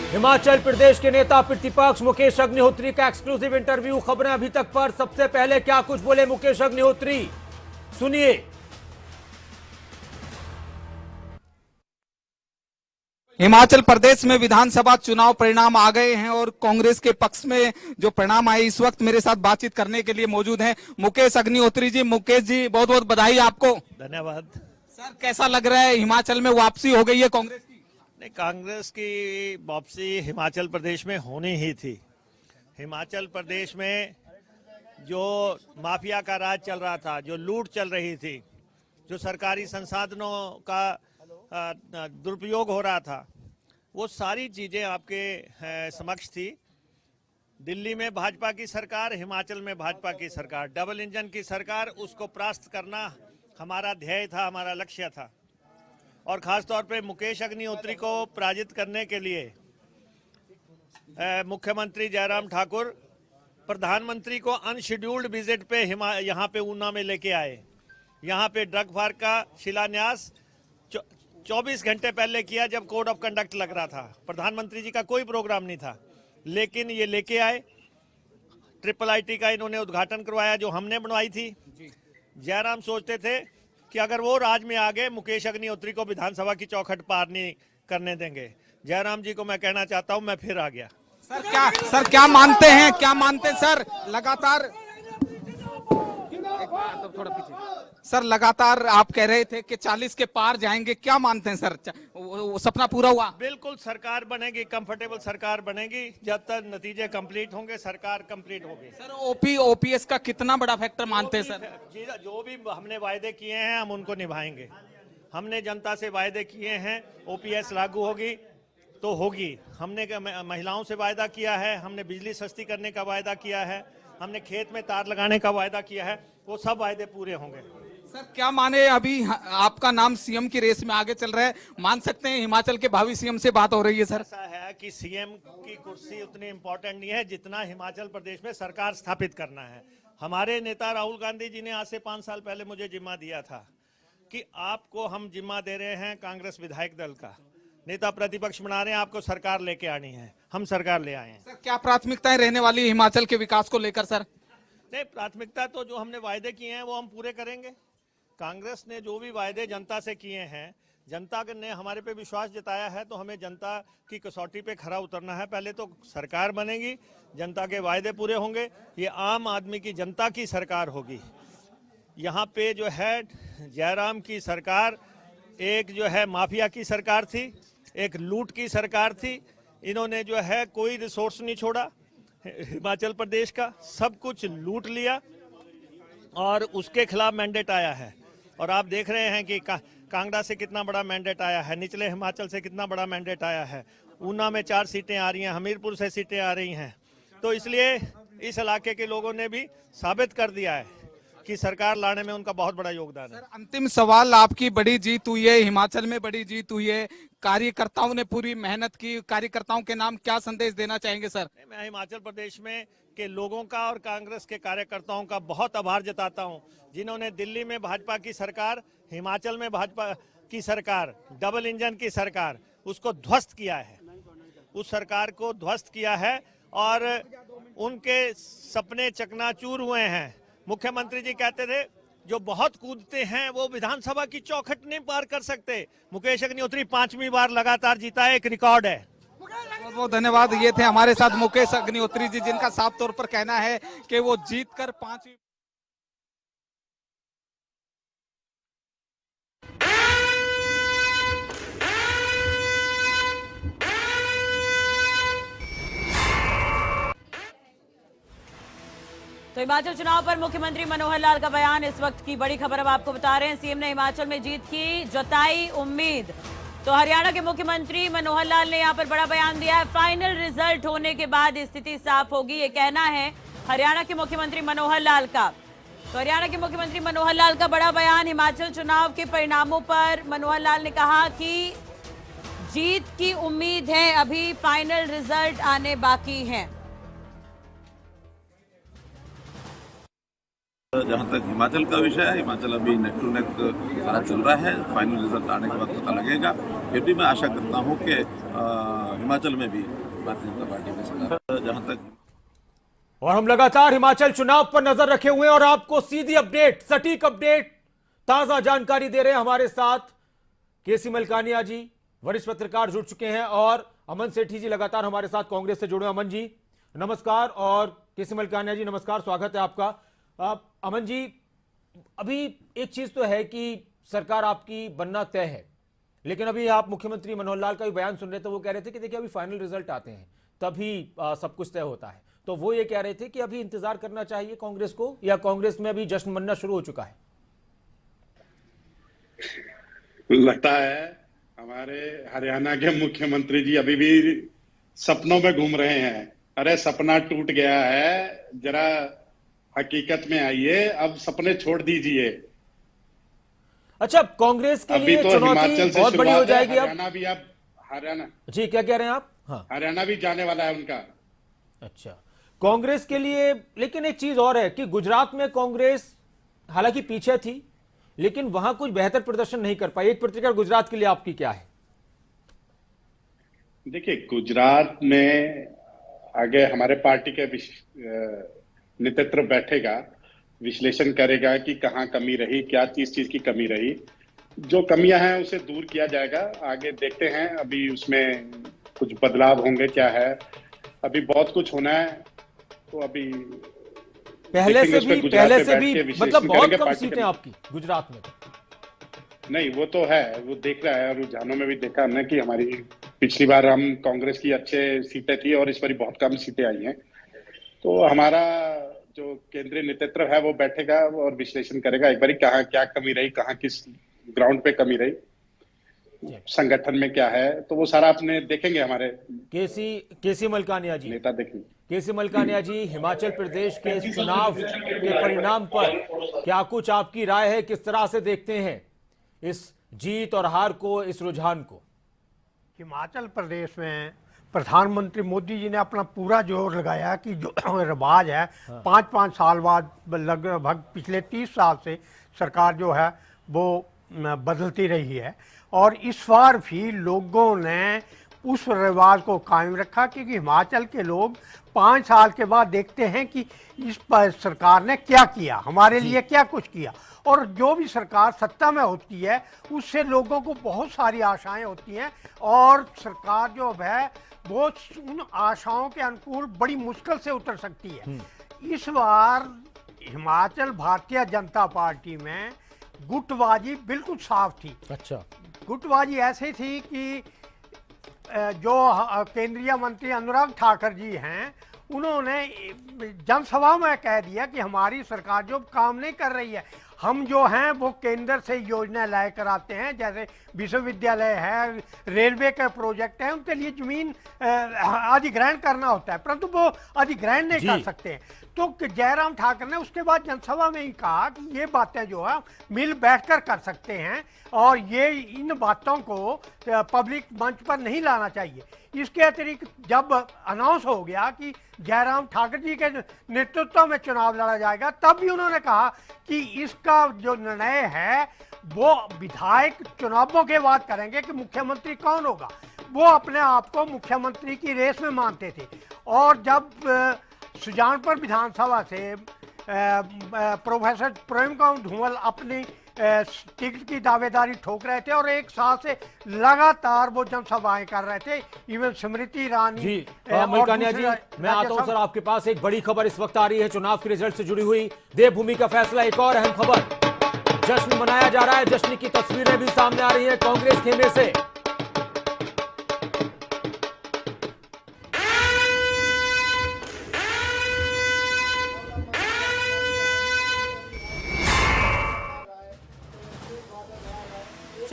हिमाचल प्रदेश के नेता प्रतिपक्ष मुकेश अग्निहोत्री का एक्सक्लूसिव इंटरव्यू। खबरें अभी तक पर। सबसे पहले क्या कुछ बोले मुकेश अग्निहोत्री, सुनिए। हिमाचल प्रदेश में विधानसभा चुनाव परिणाम आ गए हैं और कांग्रेस के पक्ष में जो परिणाम आए, इस वक्त मेरे साथ बातचीत करने के लिए मौजूद हैं मुकेश अग्निहोत्री जी। मुकेश जी, बहुत बहुत बधाई आपको। धन्यवाद। सर, कैसा लग रहा है, हिमाचल में वापसी हो गई है कांग्रेस की? नहीं, कांग्रेस की वापसी हिमाचल प्रदेश में होनी ही थी। हिमाचल प्रदेश में जो माफिया का राज चल रहा था, जो लूट चल रही थी, जो सरकारी संसाधनों का दुरुपयोग हो रहा था, वो सारी चीजें आपके समक्ष थी। दिल्ली में भाजपा की सरकार, हिमाचल में भाजपा की सरकार, डबल इंजन की सरकार, उसको परास्त करना हमारा ध्येय था, हमारा लक्ष्य था। और खासतौर पे मुकेश अग्निहोत्री को पराजित करने के लिए मुख्यमंत्री जयराम ठाकुर प्रधानमंत्री को अनशेड्यूल्ड विजिट पे यहाँ पे ऊना में लेके आए। यहाँ पे ड्रग पार्क का शिलान्यास 24 घंटे पहले किया, जब कोड ऑफ कंडक्ट लग रहा था। प्रधानमंत्री जी का कोई प्रोग्राम नहीं था, लेकिन ये लेके आए। ट्रिपल आईटी का इन्होंने उद्घाटन करवाया, जो हमने बनवाई थी। जयराम सोचते थे कि अगर वो राज में आ गए, मुकेश अग्निहोत्री को विधानसभा की चौखट पार नहीं करने देंगे। जयराम जी को मैं कहना चाहता हूं, मैं फिर आ गया। सर क्या मानते हैं, क्या मानते हैं सर? लगातार थोड़ा पीछे सर, लगातार आप कह रहे थे कि 40 के पार जाएंगे, क्या मानते हैं सर? वो सपना पूरा हुआ? बिल्कुल, सरकार बनेगी, कंफर्टेबल सरकार बनेगी। जब तक नतीजे कंप्लीट होंगे, सरकार कंप्लीट होगी। सर, ओपीएस का कितना बड़ा फैक्टर मानते हैं सर? जो भी हमने वायदे किए हैं, हम उनको निभाएंगे। हमने जनता से वायदे किए हैं, ओपीएस लागू होगी तो होगी। हमने महिलाओं से वायदा किया है, हमने बिजली सस्ती करने का वायदा किया है, हमने खेत में तार लगाने का वायदा किया है, वो सब वायदे पूरे होंगे। सर, क्या माने, अभी आपका नाम सीएम की रेस में आगे चल रहा है, मान सकते हैं हिमाचल के भावी सीएम से बात हो रही है सर? ऐसा है कि सीएम की कुर्सी उतनी इंपॉर्टेंट नहीं है जितना हिमाचल प्रदेश में सरकार स्थापित करना है। हमारे नेता राहुल गांधी जी ने आज से 5 साल पहले मुझे जिम्मा दिया था कि आपको हम जिम्मा दे रहे हैं, कांग्रेस विधायक दल का नेता प्रतिपक्ष बना रहे हैं, आपको सरकार लेके आनी है। हम सरकार ले आए हैं। सर, क्या प्राथमिकताएं रहने वाली है हिमाचल के विकास को लेकर सर? नहीं, प्राथमिकता तो जो हमने वायदे किए हैं वो हम पूरे करेंगे। कांग्रेस ने जो भी वायदे जनता से किए हैं, जनता ने हमारे पे विश्वास जताया है, तो हमें जनता की कसौटी पे खरा उतरना है। पहले तो सरकार बनेगी, जनता के वायदे पूरे होंगे, ये आम आदमी की, जनता की सरकार होगी। यहाँ पे जो है जयराम की सरकार एक जो है माफिया की सरकार थी, एक लूट की सरकार थी। इन्होंने जो है कोई रिसोर्स नहीं छोड़ा हिमाचल प्रदेश का, सब कुछ लूट लिया और उसके खिलाफ मैंडेट आया है। और आप देख रहे हैं कि कांगड़ा से कितना बड़ा मैंडेट आया है, निचले हिमाचल से कितना बड़ा मैंडेट आया है। ऊना में 4 सीटें आ रही हैं, हमीरपुर से सीटें आ रही हैं। तो इसलिए इस इलाके के लोगों ने भी साबित कर दिया है कि सरकार लाने में उनका बहुत बड़ा योगदान है। सर, अंतिम सवाल, आपकी बड़ी जीत हुई है, हिमाचल में बड़ी जीत हुई है, कार्यकर्ताओं ने पूरी मेहनत की, कार्यकर्ताओं के नाम क्या संदेश देना चाहेंगे सर? मैं हिमाचल प्रदेश में के लोगों का और कांग्रेस के कार्यकर्ताओं का बहुत आभार जताता हूं, जिन्होंने दिल्ली में भाजपा की सरकार, हिमाचल में भाजपा की सरकार, डबल इंजन की सरकार, उसको ध्वस्त किया है। उस सरकार को ध्वस्त किया है और उनके सपने चकनाचूर हुए हैं। मुख्यमंत्री जी कहते थे जो बहुत कूदते हैं वो विधानसभा की चौखट नहीं पार कर सकते। मुकेश अग्निहोत्री 5वीं बार लगातार जीता है, एक रिकॉर्ड है। बहुत बहुत धन्यवाद। ये थे हमारे साथ मुकेश अग्निहोत्री जी, जिनका साफ तौर पर कहना है कि वो जीतकर 5वीं। तो हिमाचल चुनाव पर मुख्यमंत्री मनोहर लाल का बयान, इस वक्त की बड़ी खबर अब आपको बता रहे हैं। सीएम ने हिमाचल में जीत की जताई उम्मीद। तो हरियाणा के मुख्यमंत्री मनोहर लाल ने यहां पर बड़ा बयान दिया है। फाइनल रिजल्ट होने के बाद स्थिति साफ होगी, ये कहना है हरियाणा के मुख्यमंत्री मनोहर लाल का। तो हरियाणा के मुख्यमंत्री मनोहर लाल का बड़ा बयान हिमाचल चुनाव के परिणामों पर। मनोहर लाल ने कहा कि जीत की उम्मीद है, अभी फाइनल रिजल्ट आने बाकी हैं। जहाँ तक हिमाचल का विषय है, हिमाचल अभी नेक टू नेक सारा चल रहा है। फाइनल रिजल्ट आने के बाद पता लगेगा। फिर भी मैं आशा करता हूँ कि हिमाचल में भी भारतीय जनता पार्टी में सरकार। जहाँ तक और हम लगातार हिमाचल चुनाव पर नजर रखे हुए हैं और आपको सीधी अपडेट, सटीक अपडेट, ताजा जानकारी दे रहे हैं। हमारे साथ केसी मलकानिया जी, वरिष्ठ पत्रकार, जुड़ चुके हैं और अमन सेठी जी लगातार हमारे साथ कांग्रेस से जुड़े। अमन जी नमस्कार और केसी मलकानिया जी नमस्कार, स्वागत है आपका। अमन जी, अभी एक चीज तो है कि सरकार आपकी बनना तय है, लेकिन अभी आप मुख्यमंत्री मनोहर लाल का भी बयान सुन रहे थे। वो कह रहे थे कि देखिए अभी फाइनल रिजल्ट आते हैं तभी सब कुछ तय होता है। तो वो ये कह रहे थे कि अभी इंतजार करना चाहिए कांग्रेस को, या कांग्रेस में अभी जश्न मनना शुरू हो चुका है? लगता है हमारे हरियाणा के मुख्यमंत्री जी अभी भी सपनों में घूम रहे हैं। अरे सपना टूट गया है, जरा हकीकत में आइए, अब सपने छोड़ दीजिए। अच्छा, कांग्रेस के लिए तो चुनौती बहुत बड़ी हो जाएगी। अब हरियाणा भी, अब हरियाणा जी क्या कह रहे हैं आप? हाँ, हरियाणा भी जाने वाला है उनका। अच्छा, कांग्रेस के लिए। लेकिन एक चीज और है कि गुजरात में कांग्रेस हालांकि पीछे थी, लेकिन वहां कुछ बेहतर प्रदर्शन नहीं कर पाई। एक प्रतिक्रिया गुजरात के लिए आपकी क्या है? देखिए, गुजरात में आगे हमारे पार्टी के नेतृत्व बैठेगा, विश्लेषण करेगा कि कहाँ कमी रही, क्या चीज की कमी रही। जो कमियां हैं उसे दूर किया जाएगा। आगे देखते हैं, अभी उसमें कुछ बदलाव होंगे, क्या है, अभी बहुत कुछ होना है। तो अभी पहले से भी मतलब बहुत कम सीटें आपकी गुजरात में। नहीं, वो तो है, वो देख रहा है। रुझानों में भी देखा हमने कि हमारी पिछली बार हम कांग्रेस की अच्छे सीटें थी और इस बार बहुत कम सीटें आई हैं। तो हमारा जो केंद्रीय नेतृत्व है वो बैठेगा और विश्लेषण करेगा एक बार कहाँ क्या कमी रही, कहाँ किस ग्राउंड पे कमी रही, संगठन में क्या है। तो वो सारा अपने देखेंगे हमारे केसी मलकानिया जी, नेता देखेंगे। केसी मलकानिया जी, हिमाचल प्रदेश के चुनाव के परिणाम पर क्या कुछ आपकी राय है? किस तरह से देखते हैं इस जीत और हार को, इस रुझान को? हिमाचल प्रदेश में प्रधानमंत्री मोदी जी ने अपना पूरा जोर लगाया कि जो रिवाज है, 5-5 साल बाद, लगभग पिछले 30 साल से सरकार जो है वो बदलती रही है, और इस बार भी लोगों ने उस रिवाज को कायम रखा, क्योंकि हिमाचल के लोग 5 साल के बाद देखते हैं कि इस पर सरकार ने क्या किया, हमारे लिए क्या कुछ किया। और जो भी सरकार सत्ता में होती है उससे लोगों को बहुत सारी आशाएं होती हैं, और सरकार जो है वो उन आशाओं के अनुकूल बड़ी मुश्किल से उतर सकती है। इस बार हिमाचल भारतीय जनता पार्टी में गुटबाजी बिल्कुल साफ थी। अच्छा, गुटबाजी ऐसी थी कि जो केंद्रीय मंत्री अनुराग ठाकुर जी हैं, उन्होंने जनसभा में कह दिया कि हमारी सरकार जो काम नहीं कर रही है, हम जो हैं वो केंद्र से योजना लाए कराते हैं, जैसे विश्वविद्यालय है, रेलवे के प्रोजेक्ट हैं, उनके लिए जमीन अधिग्रहण करना होता है, परंतु वो अधिग्रहण नहीं कर सकते हैं। तो जयराम ठाकुर ने उसके बाद जनसभा में ही कहा कि ये बातें जो है मिल बैठकर कर सकते हैं, और ये इन बातों को पब्लिक मंच पर नहीं लाना चाहिए। इसके अतिरिक्त जब अनाउंस हो गया कि जयराम ठाकुर जी के नेतृत्व में चुनाव लड़ा जाएगा, तब भी उन्होंने कहा कि इसका जो निर्णय है वो विधायक चुनावों के बाद करेंगे कि मुख्यमंत्री कौन होगा। वो अपने आप को मुख्यमंत्री की रेस में मानते थे। और जब सुजानपुर विधानसभा से प्रोफेसर प्रेम कुमार धूमल अपनी टिकट की दावेदारी ठोक रहे थे और एक साल से लगातार वो जनसभाएं कर रहे थे, इवन स्मृति ईरानी जी। मलकानिया जी, मैं आता हूं सर आपके पास। एक बड़ी खबर इस वक्त आ रही है चुनाव के रिजल्ट से जुड़ी हुई। देवभूमि का फैसला, एक और अहम खबर। जश्न मनाया जा रहा है, जश्न की तस्वीरें भी सामने आ रही है कांग्रेस खेमे से।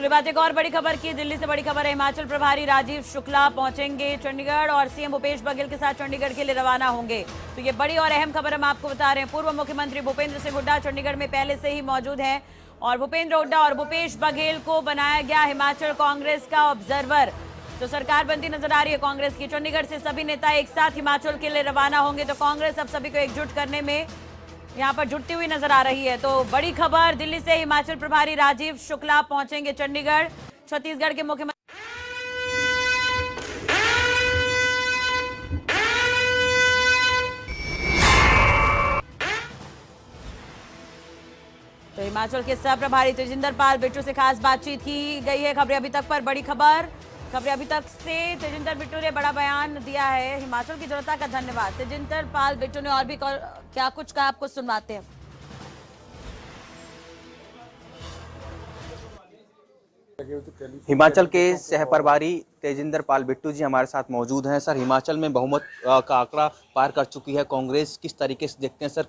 बात एक और बड़ी खबर की, दिल्ली से बड़ी खबर है। हिमाचल प्रभारी राजीव शुक्ला पहुंचेंगे चंडीगढ़ और सीएम भूपेश बघेल के साथ चंडीगढ़ के लिए रवाना होंगे। तो ये बड़ी और अहम खबर हम आपको बता रहे हैं। पूर्व मुख्यमंत्री भूपेंद्र सिंह हुड्डा चंडीगढ़ में पहले से ही मौजूद हैं, और भूपेंद्र हुड्डा और भूपेश बघेल को बनाया गया हिमाचल कांग्रेस का ऑब्जर्वर। तो सरकार बनती नजर आ रही है कांग्रेस की। चंडीगढ़ से सभी नेता एक साथ हिमाचल के लिए रवाना होंगे। तो कांग्रेस अब सभी को एकजुट करने में यहाँ पर जुटती हुई नजर आ रही है। तो बड़ी खबर दिल्ली से हिमाचल प्रभारी राजीव शुक्ला पहुंचेंगे चंडीगढ़। छत्तीसगढ़ के मुख्यमंत्री तो हिमाचल के सह प्रभारी तेजिंदर पाल बिट्टू से खास बातचीत की गई है। खबरें अभी तक पर बड़ी खबरें अभी तक से तेजिंदर बिट्टू ने बड़ा बयान दिया है। हिमाचल की जनता का धन्यवाद। तेजिंदर पाल बिट्टू ने और भी क्या कुछ कहा, आपको सुनवाते हैं। हिमाचल के सह प्रभारी तेजिंदर पाल बिट्टू जी हमारे साथ मौजूद हैं। सर, हिमाचल में बहुमत का आंकड़ा पार कर चुकी है कांग्रेस, किस तरीके से देखते हैं सर?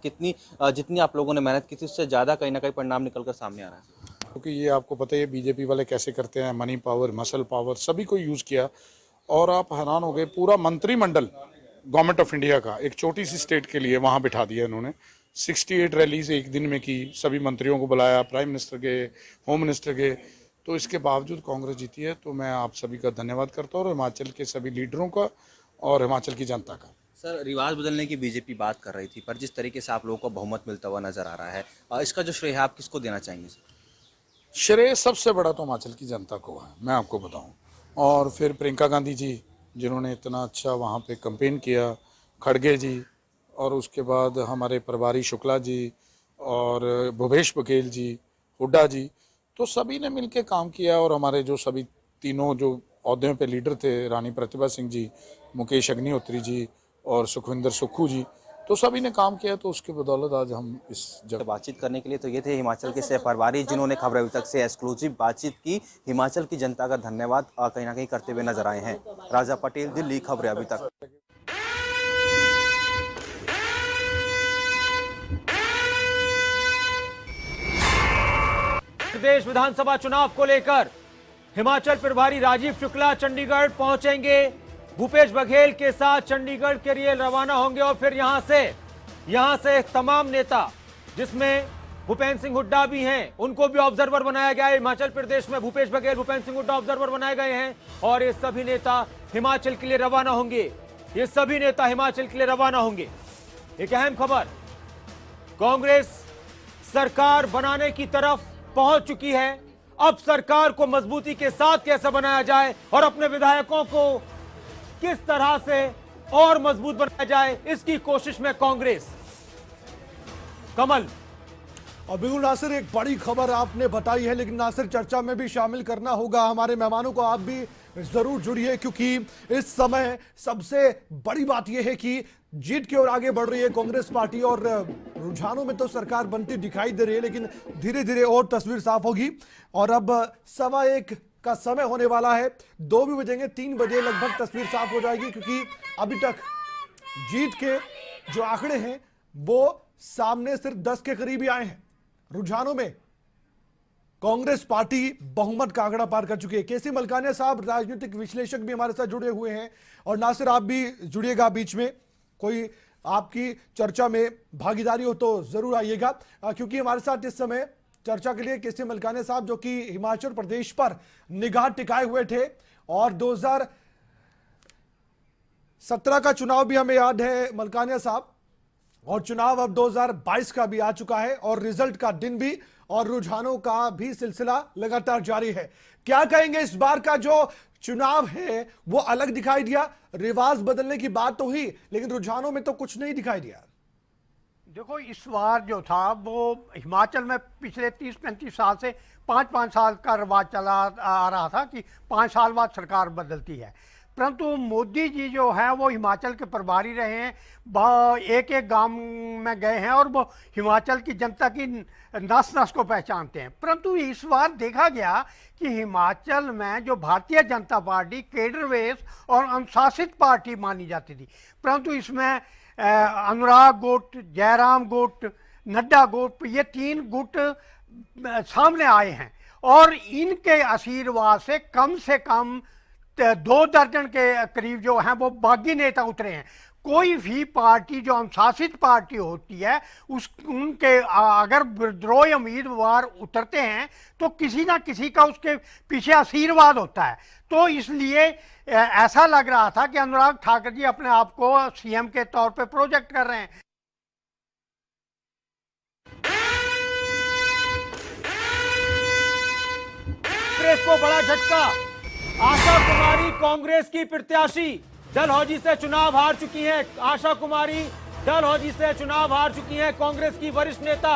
जितनी आप लोगों ने मेहनत की थी उससे ज़्यादा कहीं ना कहीं परिणाम निकलकर सामने आ रहा है? क्योंकि ये आपको पता है बीजेपी वाले कैसे करते हैं, मनी पावर, मसल पावर सभी को यूज़ किया और आप हैरान हो गए। पूरा मंत्रिमंडल गवर्नमेंट ऑफ इंडिया का एक छोटी सी स्टेट के लिए वहाँ बिठा दिया इन्होंने। 68 रैलीज एक दिन में की, सभी मंत्रियों को बुलाया, प्राइम मिनिस्टर के, होम मिनिस्टर के। तो इसके बावजूद कांग्रेस जीती है। तो मैं आप सभी का धन्यवाद करता हूँ और हिमाचल के सभी लीडरों का और हिमाचल की जनता का। सर, रिवाज बदलने की बीजेपी बात कर रही थी, पर जिस तरीके से आप लोगों को बहुमत मिलता हुआ नजर आ रहा है, इसका जो श्रेय है आप किसको देना चाहेंगे सर? श्रेय सबसे बड़ा तो हिमाचल की जनता को है, मैं आपको बताऊं। और फिर प्रियंका गांधी जी जिन्होंने इतना अच्छा वहाँ पे कैंपेन किया, खड़गे जी, और उसके बाद हमारे प्रभारी शुक्ला जी और भूपेश बघेल जी, हुड्डा जी, तो सभी ने मिलकर काम किया। और हमारे जो सभी तीनों जो ओहदों पे लीडर थे, रानी प्रतिभा सिंह जी, मुकेश अग्निहोत्री जी और सुखविंदर सुक्खू जी, तो सभी ने काम किया। तो उसके बदौलत आज हम इस जगह बातचीत करने के लिए तो ये थे हिमाचल के सह प्रभारी जिन्होंने खबर अभी तक से एक्सक्लूसिव बातचीत की। हिमाचल की जनता का धन्यवाद कहीं ना कहीं करते हुए नजर आए हैं। राजा पटेल, दिल्ली। खबरें अभी तक। प्रदेश विधानसभा चुनाव को लेकर हिमाचल प्रभारी राजीव शुक्ला चंडीगढ़ पहुंचेंगे। भूपेश बघेल के साथ चंडीगढ़ के लिए रवाना होंगे और फिर यहां से तमाम नेता, जिसमें भूपेंद्र सिंह हुड्डा भी हैं, उनको भी ऑब्जर्वर बनाया गया है। हिमाचल प्रदेश में भूपेश बघेल, भूपेंद्र सिंह हुड्डा ऑब्जर्वर बनाए गए हैं और ये सभी नेता हिमाचल के लिए रवाना होंगे। एक अहम खबर, कांग्रेस सरकार बनाने की तरफ पहुंच चुकी है। अब सरकार को मजबूती के साथ कैसे बनाया जाए और अपने विधायकों को किस तरह से और मजबूत बनाया जाए, इसकी कोशिश में कांग्रेस। कमल। और बिल्कुल नासिर, एक बड़ी खबर आपने बताई है, लेकिन नासिर चर्चा में भी शामिल करना होगा हमारे मेहमानों को। आप भी जरूर जुड़िए, क्योंकि इस समय सबसे बड़ी बात यह है कि जीत की ओर आगे बढ़ रही है कांग्रेस पार्टी और रुझानों में तो सरकार बनती दिखाई दे रही है, लेकिन धीरे धीरे और तस्वीर साफ होगी। और अब 1:15 का समय होने वाला है, 2 भी बजेंगे, 3 बजे लगभग तस्वीर साफ हो जाएगी, क्योंकि अभी तक जीत के जो आंकड़े हैं वो सामने सिर्फ 10 के करीब ही आए हैं। रुझानों में कांग्रेस पार्टी बहुमत का आंकड़ा पार कर चुकी है। केसी मलकानिया साहब राजनीतिक विश्लेषक भी हमारे साथ जुड़े हुए हैं, और नासिर आप भी जुड़िएगा बीच में, कोई आपकी चर्चा में भागीदारी हो तो जरूर आइएगा, क्योंकि हमारे साथ इस समय चर्चा के लिए केसी मलकानिया साहब, जो कि हिमाचल प्रदेश पर निगाह टिकाए हुए थे, और 2017 का चुनाव भी हमें याद है मलकानिया साहब, और चुनाव अब 2022 का भी आ चुका है, और रिजल्ट का दिन भी और रुझानों का भी सिलसिला लगातार जारी है। क्या कहेंगे, इस बार का जो चुनाव है वो अलग दिखाई दिया? रिवाज बदलने की बात तो हुई, लेकिन रुझानों में तो कुछ नहीं दिखाई दिया। देखो, इस बार जो था वो हिमाचल में पिछले 30-35 साल से 5-5 साल का रिवाज चला आ रहा था कि 5 साल बाद सरकार बदलती है, परंतु मोदी जी जो है वो हिमाचल के प्रभारी रहे हैं, एक एक गांव में गए हैं और वो हिमाचल की जनता की नस नस को पहचानते हैं। परंतु इस बार देखा गया कि हिमाचल में जो भारतीय जनता पार्टी केडरवेस और अनुशासित पार्टी मानी जाती थी, परंतु इसमें अनुराग गुट, जयराम गुट, नड्डा गुट, ये 3 गुट सामने आए हैं, और इनके आशीर्वाद से कम 2 दर्जन के करीब जो हैं वो बागी नेता उतरे हैं। कोई भी पार्टी जो अनुशासित पार्टी होती है उनके अगर विद्रोही उम्मीदवार उतरते हैं तो किसी ना किसी का उसके पीछे आशीर्वाद होता है। तो इसलिए ऐसा लग रहा था कि अनुराग ठाकुर जी अपने आप को सीएम के तौर पे प्रोजेक्ट कर रहे हैं। कांग्रेस को बड़ा झटका। आशा कुमारी कांग्रेस की प्रत्याशी डलहौजी से चुनाव हार चुकी हैं। आशा कुमारी डलहौजी से चुनाव हार चुकी हैं। कांग्रेस की वरिष्ठ नेता,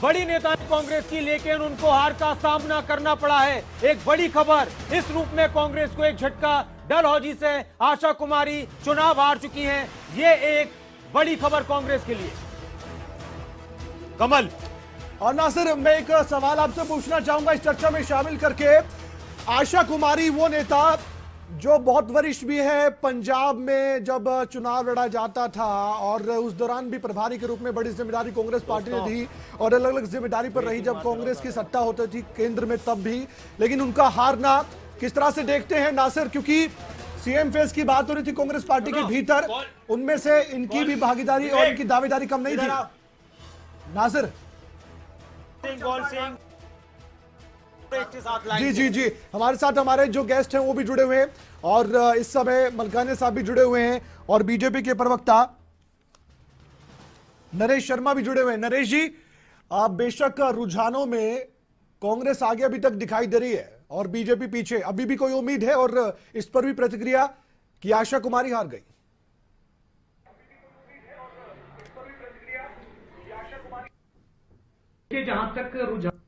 बड़ी नेता है कांग्रेस की, लेकिन उनको हार का सामना करना पड़ा है। एक बड़ी खबर इस रूप में कांग्रेस को एक झटका। डलहौजी से आशा कुमारी चुनाव हार चुकी हैं। ये एक बड़ी खबर कांग्रेस के लिए। कमल और नासिर, मैं एक सवाल आपसे पूछना चाहूंगा इस चर्चा में शामिल करके। आशा कुमारी वो नेता जो बहुत वरिष्ठ भी है, पंजाब में जब चुनाव लड़ा जाता था और उस दौरान भी प्रभारी के रूप में बड़ी जिम्मेदारी कांग्रेस पार्टी ने दी और अलग अलग जिम्मेदारी पर रही जब कांग्रेस की सत्ता होती थी केंद्र में तब भी, लेकिन उनका हारना किस तरह से देखते हैं नासिर? क्योंकि सीएम फेस की बात हो रही थी कांग्रेस पार्टी के भीतर, उनमें से इनकी भी भागीदारी और इनकी दावेदारी कम नहीं थी। नासिर जी, हमारे साथ हमारे जो गेस्ट हैं वो भी जुड़े हुए हैं और इस समय मलकानिया साहब भी जुड़े हुए हैं और बीजेपी के प्रवक्ता नरेश शर्मा भी जुड़े हुए हैं। नरेश जी, आप बेशक रुझानों में कांग्रेस आगे अभी तक दिखाई दे रही है और बीजेपी पीछे, अभी भी कोई उम्मीद है और इस पर भी प्रतिक्रिया कि आशा कुमारी हार गई? जहां तक रुझान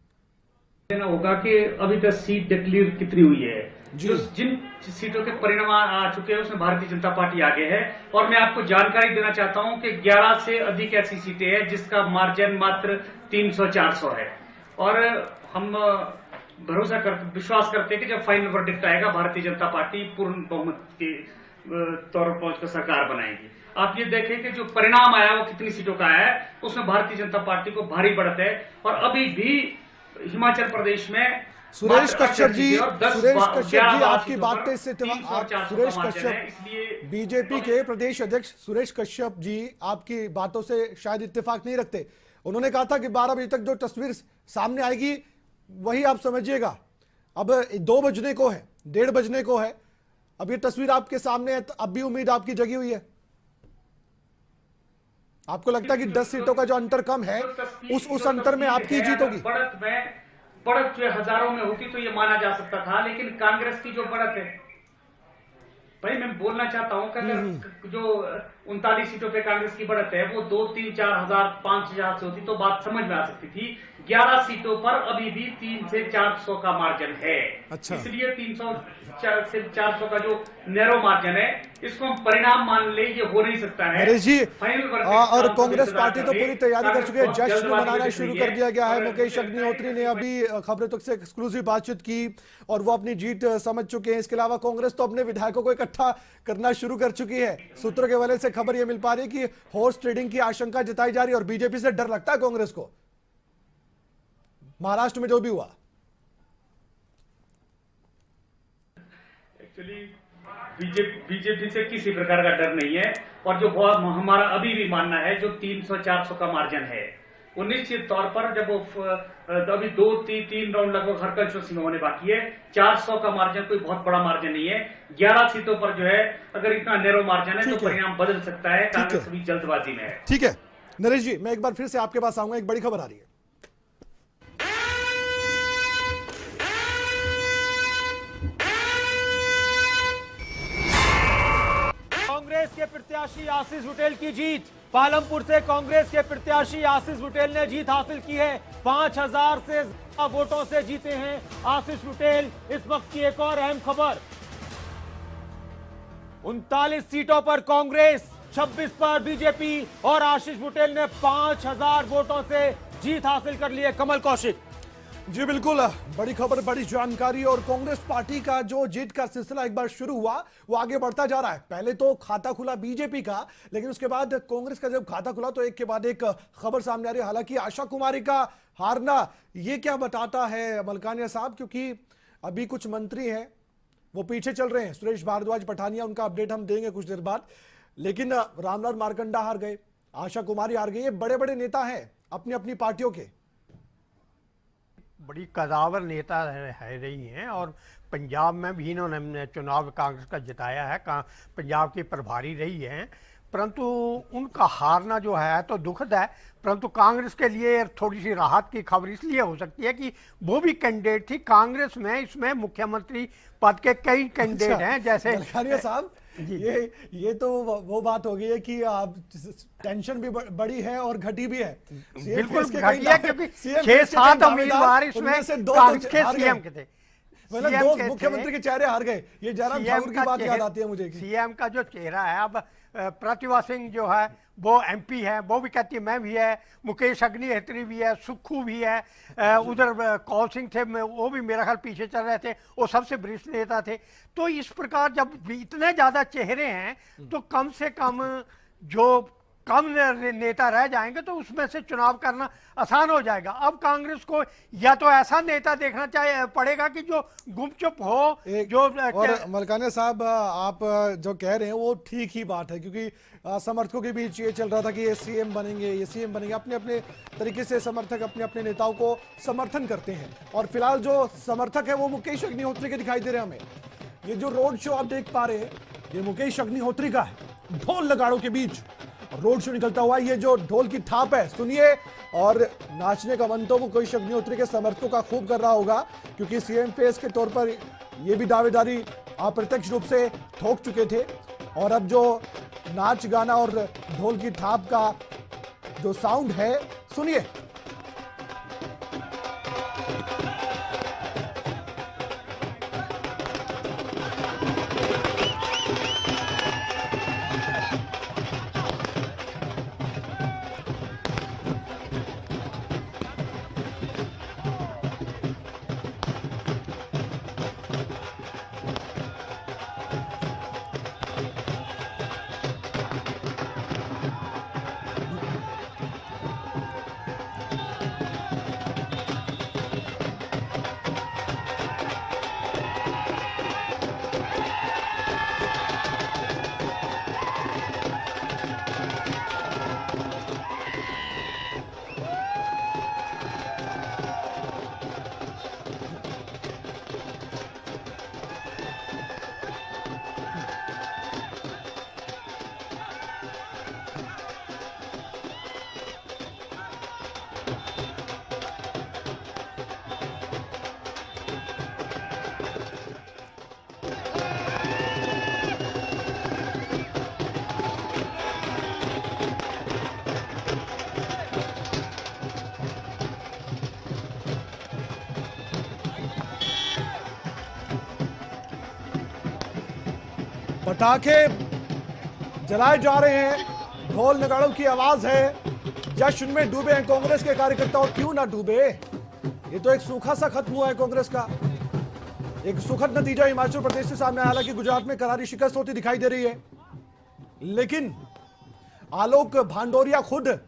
देना होगा कि अभी तक सीट डिक्लेयर कितनी हुई है, जो जिन सीटों के परिणाम आ चुके हैं उसमें भारतीय जनता पार्टी आगे है। और मैं आपको जानकारी देना चाहता हूं कि 11 से अधिक ऐसी सीटें हैं जिसका मार्जिन मात्र 300-400 है और हम भरोसा विश्वास करते हैं कि जब फाइनल वर्डिक्ट आएगा भारतीय जनता पार्टी पूर्ण बहुमत के तौर पर पहुंचकर सरकार बनाएगी। आप ये देखें कि जो परिणाम आया वो कितनी सीटों का आया है, उसमें भारतीय जनता पार्टी को भारी बढ़त है। और अभी भी हिमाचल प्रदेश में सुरेश कश्यप जी, आपकी बातें से सुरेश कश्यप, बीजेपी के प्रदेश अध्यक्ष सुरेश कश्यप जी आपकी बातों से शायद इत्तेफाक नहीं रखते। उन्होंने कहा था कि 12 बजे तक जो तस्वीर सामने आएगी वही आप समझिएगा। अब 2 बजने को है, 1:30 बजने को है, अब ये तस्वीर आपके सामने है, अब भी उम्मीद आपकी जगी हुई है? आपको लगता है कि 10 सीटों का जो अंतर कम है उस अंतर में आपकी जीत होगी? बढ़त जो हजारों में होती तो ये माना जा सकता था, लेकिन कांग्रेस की जो बढ़त है, भाई मैं बोलना चाहता हूं कि अगर जो 39 सीटों पे कांग्रेस की बढ़त है वो 2, 3, 4 हजार 5 हजार से होती तो बात समझ में आ सकती थी। 11 सीटों पर अभी भी 300 से 400 का मार्जिन है। अच्छा। इसलिए 300 से 400 का जो नैरो मार्जिन है इसको हम परिणाम मान ले, ये हो नहीं सकता है। नरेश जी, और कांग्रेस पार्टी तो पूरी तैयारी कर चुकी है, जश्न मनाना शुरू कर दिया गया है। मुकेश अग्निहोत्री ने अभी खबरों तक से एक्सक्लूसिव बातचीत की और वो अपनी जीत समझ चुके हैं। इसके अलावा कांग्रेस तो अपने विधायकों को इकट्ठा करना शुरू कर चुकी है। सूत्रों के हवाले से खबर यह मिल पा रही है कि हॉर्स ट्रेडिंग की आशंका जताई जा रही है और बीजेपी से डर लगता है कांग्रेस को, महाराष्ट्र में जो भी हुआ। एक्चुअली बीजेपी से किसी प्रकार का डर नहीं है और जो हमारा अभी भी मानना है जो 300-400 का मार्जिन है वो निश्चित तौर पर जब वो अभी 2-3 राउंड लगभग हर कंस्टिट्यूंसी में होने बाकी है, 400 का मार्जिन कोई बहुत बड़ा मार्जिन नहीं है। 11 सीटों पर जो है अगर इतना नैरो मार्जिन है तो परिणाम बदल सकता है। कांग्रेस भी जल्दबाजी में है। ठीक है नरेश जी, मैं एक बार फिर से आपके पास आऊंगा, एक बड़ी खबर आ रही है। कांग्रेस के प्रत्याशी आशीष बुटेल की जीत। पालमपुर से कांग्रेस के प्रत्याशी आशीष बुटेल ने जीत हासिल की है। 5000 से ज्यादा वोटों से जीते हैं आशीष बुटेल। इस वक्त की एक और अहम खबर, 39 सीटों पर कांग्रेस, 26 पर बीजेपी और आशीष बुटेल ने 5000 वोटों से जीत हासिल कर ली है। कमल कौशिक जी बिल्कुल, बड़ी खबर, बड़ी जानकारी। और कांग्रेस पार्टी का जो जीत का सिलसिला एक बार शुरू हुआ वो आगे बढ़ता जा रहा है। पहले तो खाता खुला बीजेपी का, लेकिन उसके बाद कांग्रेस का जब खाता खुला तो एक के बाद एक खबर सामने आ रही है। हालांकि आशा कुमारी का हारना ये क्या बताता है मलकानिया साहब, क्योंकि अभी कुछ मंत्री हैं वो पीछे चल रहे हैं, सुरेश भारद्वाज, पठानिया, उनका अपडेट हम देंगे कुछ देर बाद। लेकिन रामलाल मार्कंडा हार गए, आशा कुमारी हार गई। ये बड़े बड़े नेता हैं अपनी अपनी पार्टियों के, बड़ी कदावर नेता है रही हैं और पंजाब में भी इन्होंने चुनाव कांग्रेस का जिताया है। पंजाब की प्रभारी रही हैं, परंतु उनका हारना जो है तो दुखद है। परंतु कांग्रेस के लिए थोड़ी सी राहत की खबर इसलिए हो सकती है कि वो भी कैंडिडेट थी कांग्रेस में, इसमें मुख्यमंत्री पद के कई कैंडिडेट हैं, जैसे मलकानिया साहब ये तो वो बात हो गई है कि आप टेंशन भी बड़ी है और घटी भी है। बिल्कुल घटी है क्योंकि 6-7 उम्मीदवार इसमें कांग्रेस के सीएम के थे, मतलब दो मुख्यमंत्री के चेहरे हार गए। ये जयराम ठाकुर की बात याद आती है मुझे। सीएम का जो चेहरा है, अब प्रतिभा सिंह जो है वो एमपी है, वो भी कहती है मैं भी है, मुकेश अग्निहोत्री भी है, सुक्खू भी है, उधर कौल सिंह थे, वो भी मेरा ख्याल पीछे चल रहे थे, वो सबसे वरिष्ठ नेता थे। तो इस प्रकार जब इतने ज़्यादा चेहरे हैं तो कम से कम जो कम नेता रह जाएंगे तो उसमें से चुनाव करना आसान हो जाएगा। अब कांग्रेस को या तो ऐसा नेता देखना चाहिए पड़ेगा कि जो गुपचुप हो, जो और मलकानिया साहब आप जो कह रहे हैं वो ठीक ही बात है, क्योंकि समर्थकों के बीच ये चल रहा था कि ये सीएम बनेंगे, ये सीएम बनेंगे। अपने अपने तरीके से समर्थक अपने अपने नेताओं को समर्थन करते हैं, और फिलहाल जो समर्थक है वो मुकेश अग्निहोत्री के दिखाई दे रहे हैं हमें। ये जो रोड शो आप देख पा रहे हैं ये मुकेश अग्निहोत्री का है, ढोल नगाड़ों के बीच रोड शो निकलता हुआ। ये जो ढोल की थाप है सुनिए, और नाचने का मन तो मुकेश अग्निहोत्री के समर्थकों का खूब कर रहा होगा, क्योंकि सीएम फेस के तौर पर ये भी दावेदारी अप्रत्यक्ष रूप से ठोक चुके थे। और अब जो नाच गाना और ढोल की थाप का जो साउंड है सुनिए। पटाखे जलाए जा रहे हैं, ढोल नगाड़ों की आवाज है, जश्न में डूबे हैं कांग्रेस के कार्यकर्ता। और क्यों ना डूबे, ये तो एक सूखा सा खत्म हुआ है कांग्रेस का। एक सुखद नतीजा हिमाचल प्रदेश से सामने आया, हालांकि गुजरात में करारी शिकस्त होती दिखाई दे रही है, लेकिन आलोक भांडोरिया खुद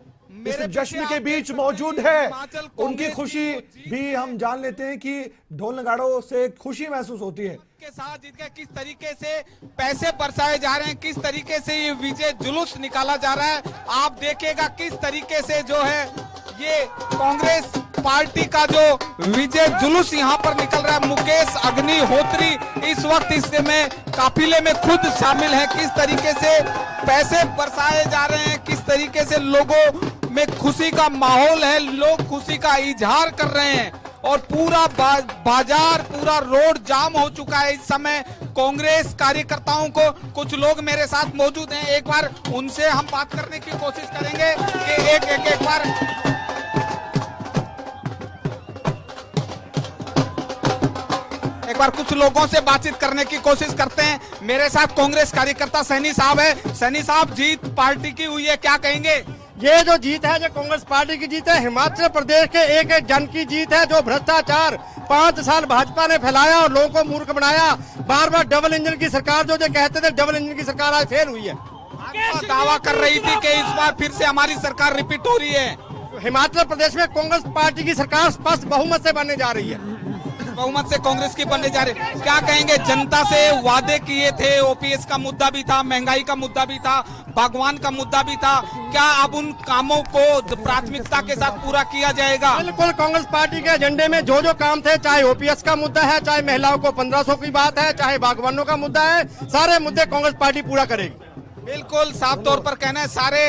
इस जश्न के बीच मौजूद है। उनकी खुशी भी हम जान लेते हैं कि ढोल नगाड़ों से खुशी महसूस होती है। के साथ जिनके किस तरीके से पैसे बरसाए जा रहे हैं, किस तरीके से ये विजय जुलूस निकाला जा रहा है, आप देखिएगा किस तरीके से जो है ये कांग्रेस पार्टी का जो विजय जुलूस यहाँ पर निकल रहा है। मुकेश अग्निहोत्री इस वक्त इसमें काफिले में खुद शामिल है। किस तरीके से पैसे बरसाए जा रहे हैं, किस तरीके से लोगों में खुशी का माहौल है, लोग खुशी का इजहार कर रहे हैं, और पूरा बाजार, पूरा रोड जाम हो चुका है इस समय कांग्रेस कार्यकर्ताओं को। कुछ लोग मेरे साथ मौजूद हैं, एक बार उनसे हम बात करने की कोशिश करेंगे कि एक बार कुछ लोगों से बातचीत करने की कोशिश करते हैं। मेरे साथ कांग्रेस कार्यकर्ता सैनी साहब है। सैनी साहब, जीत पार्टी की हुई है, क्या कहेंगे? ये जो जीत है जो कांग्रेस पार्टी की जीत है, हिमाचल प्रदेश के एक एक जन की जीत है। जो भ्रष्टाचार 5 साल भाजपा ने फैलाया और लोगों को मूर्ख बनाया, बार बार डबल इंजन की सरकार जो कहते थे, डबल इंजन की सरकार आज फेल हुई है। दावा कर रही थी कि इस बार फिर से हमारी सरकार रिपीट हो रही है। हिमाचल प्रदेश में कांग्रेस पार्टी की सरकार स्पष्ट बहुमत से बनने जा रही है। बहुमत से कांग्रेस की बनने जा रही है। क्या कहेंगे, जनता से वादे किए थे, ओपीएस का मुद्दा भी था, महंगाई का मुद्दा भी था, बागवान का मुद्दा भी था, क्या अब उन कामों को प्राथमिकता के साथ पूरा किया जाएगा? बिल्कुल, कांग्रेस पार्टी के एजेंडे में जो जो काम थे, चाहे ओपीएस का मुद्दा है, चाहे महिलाओं को 1500 की बात है, चाहे बागवानों का मुद्दा है, सारे मुद्दे कांग्रेस पार्टी पूरा करेगी। बिल्कुल साफ तौर पर कहना है, सारे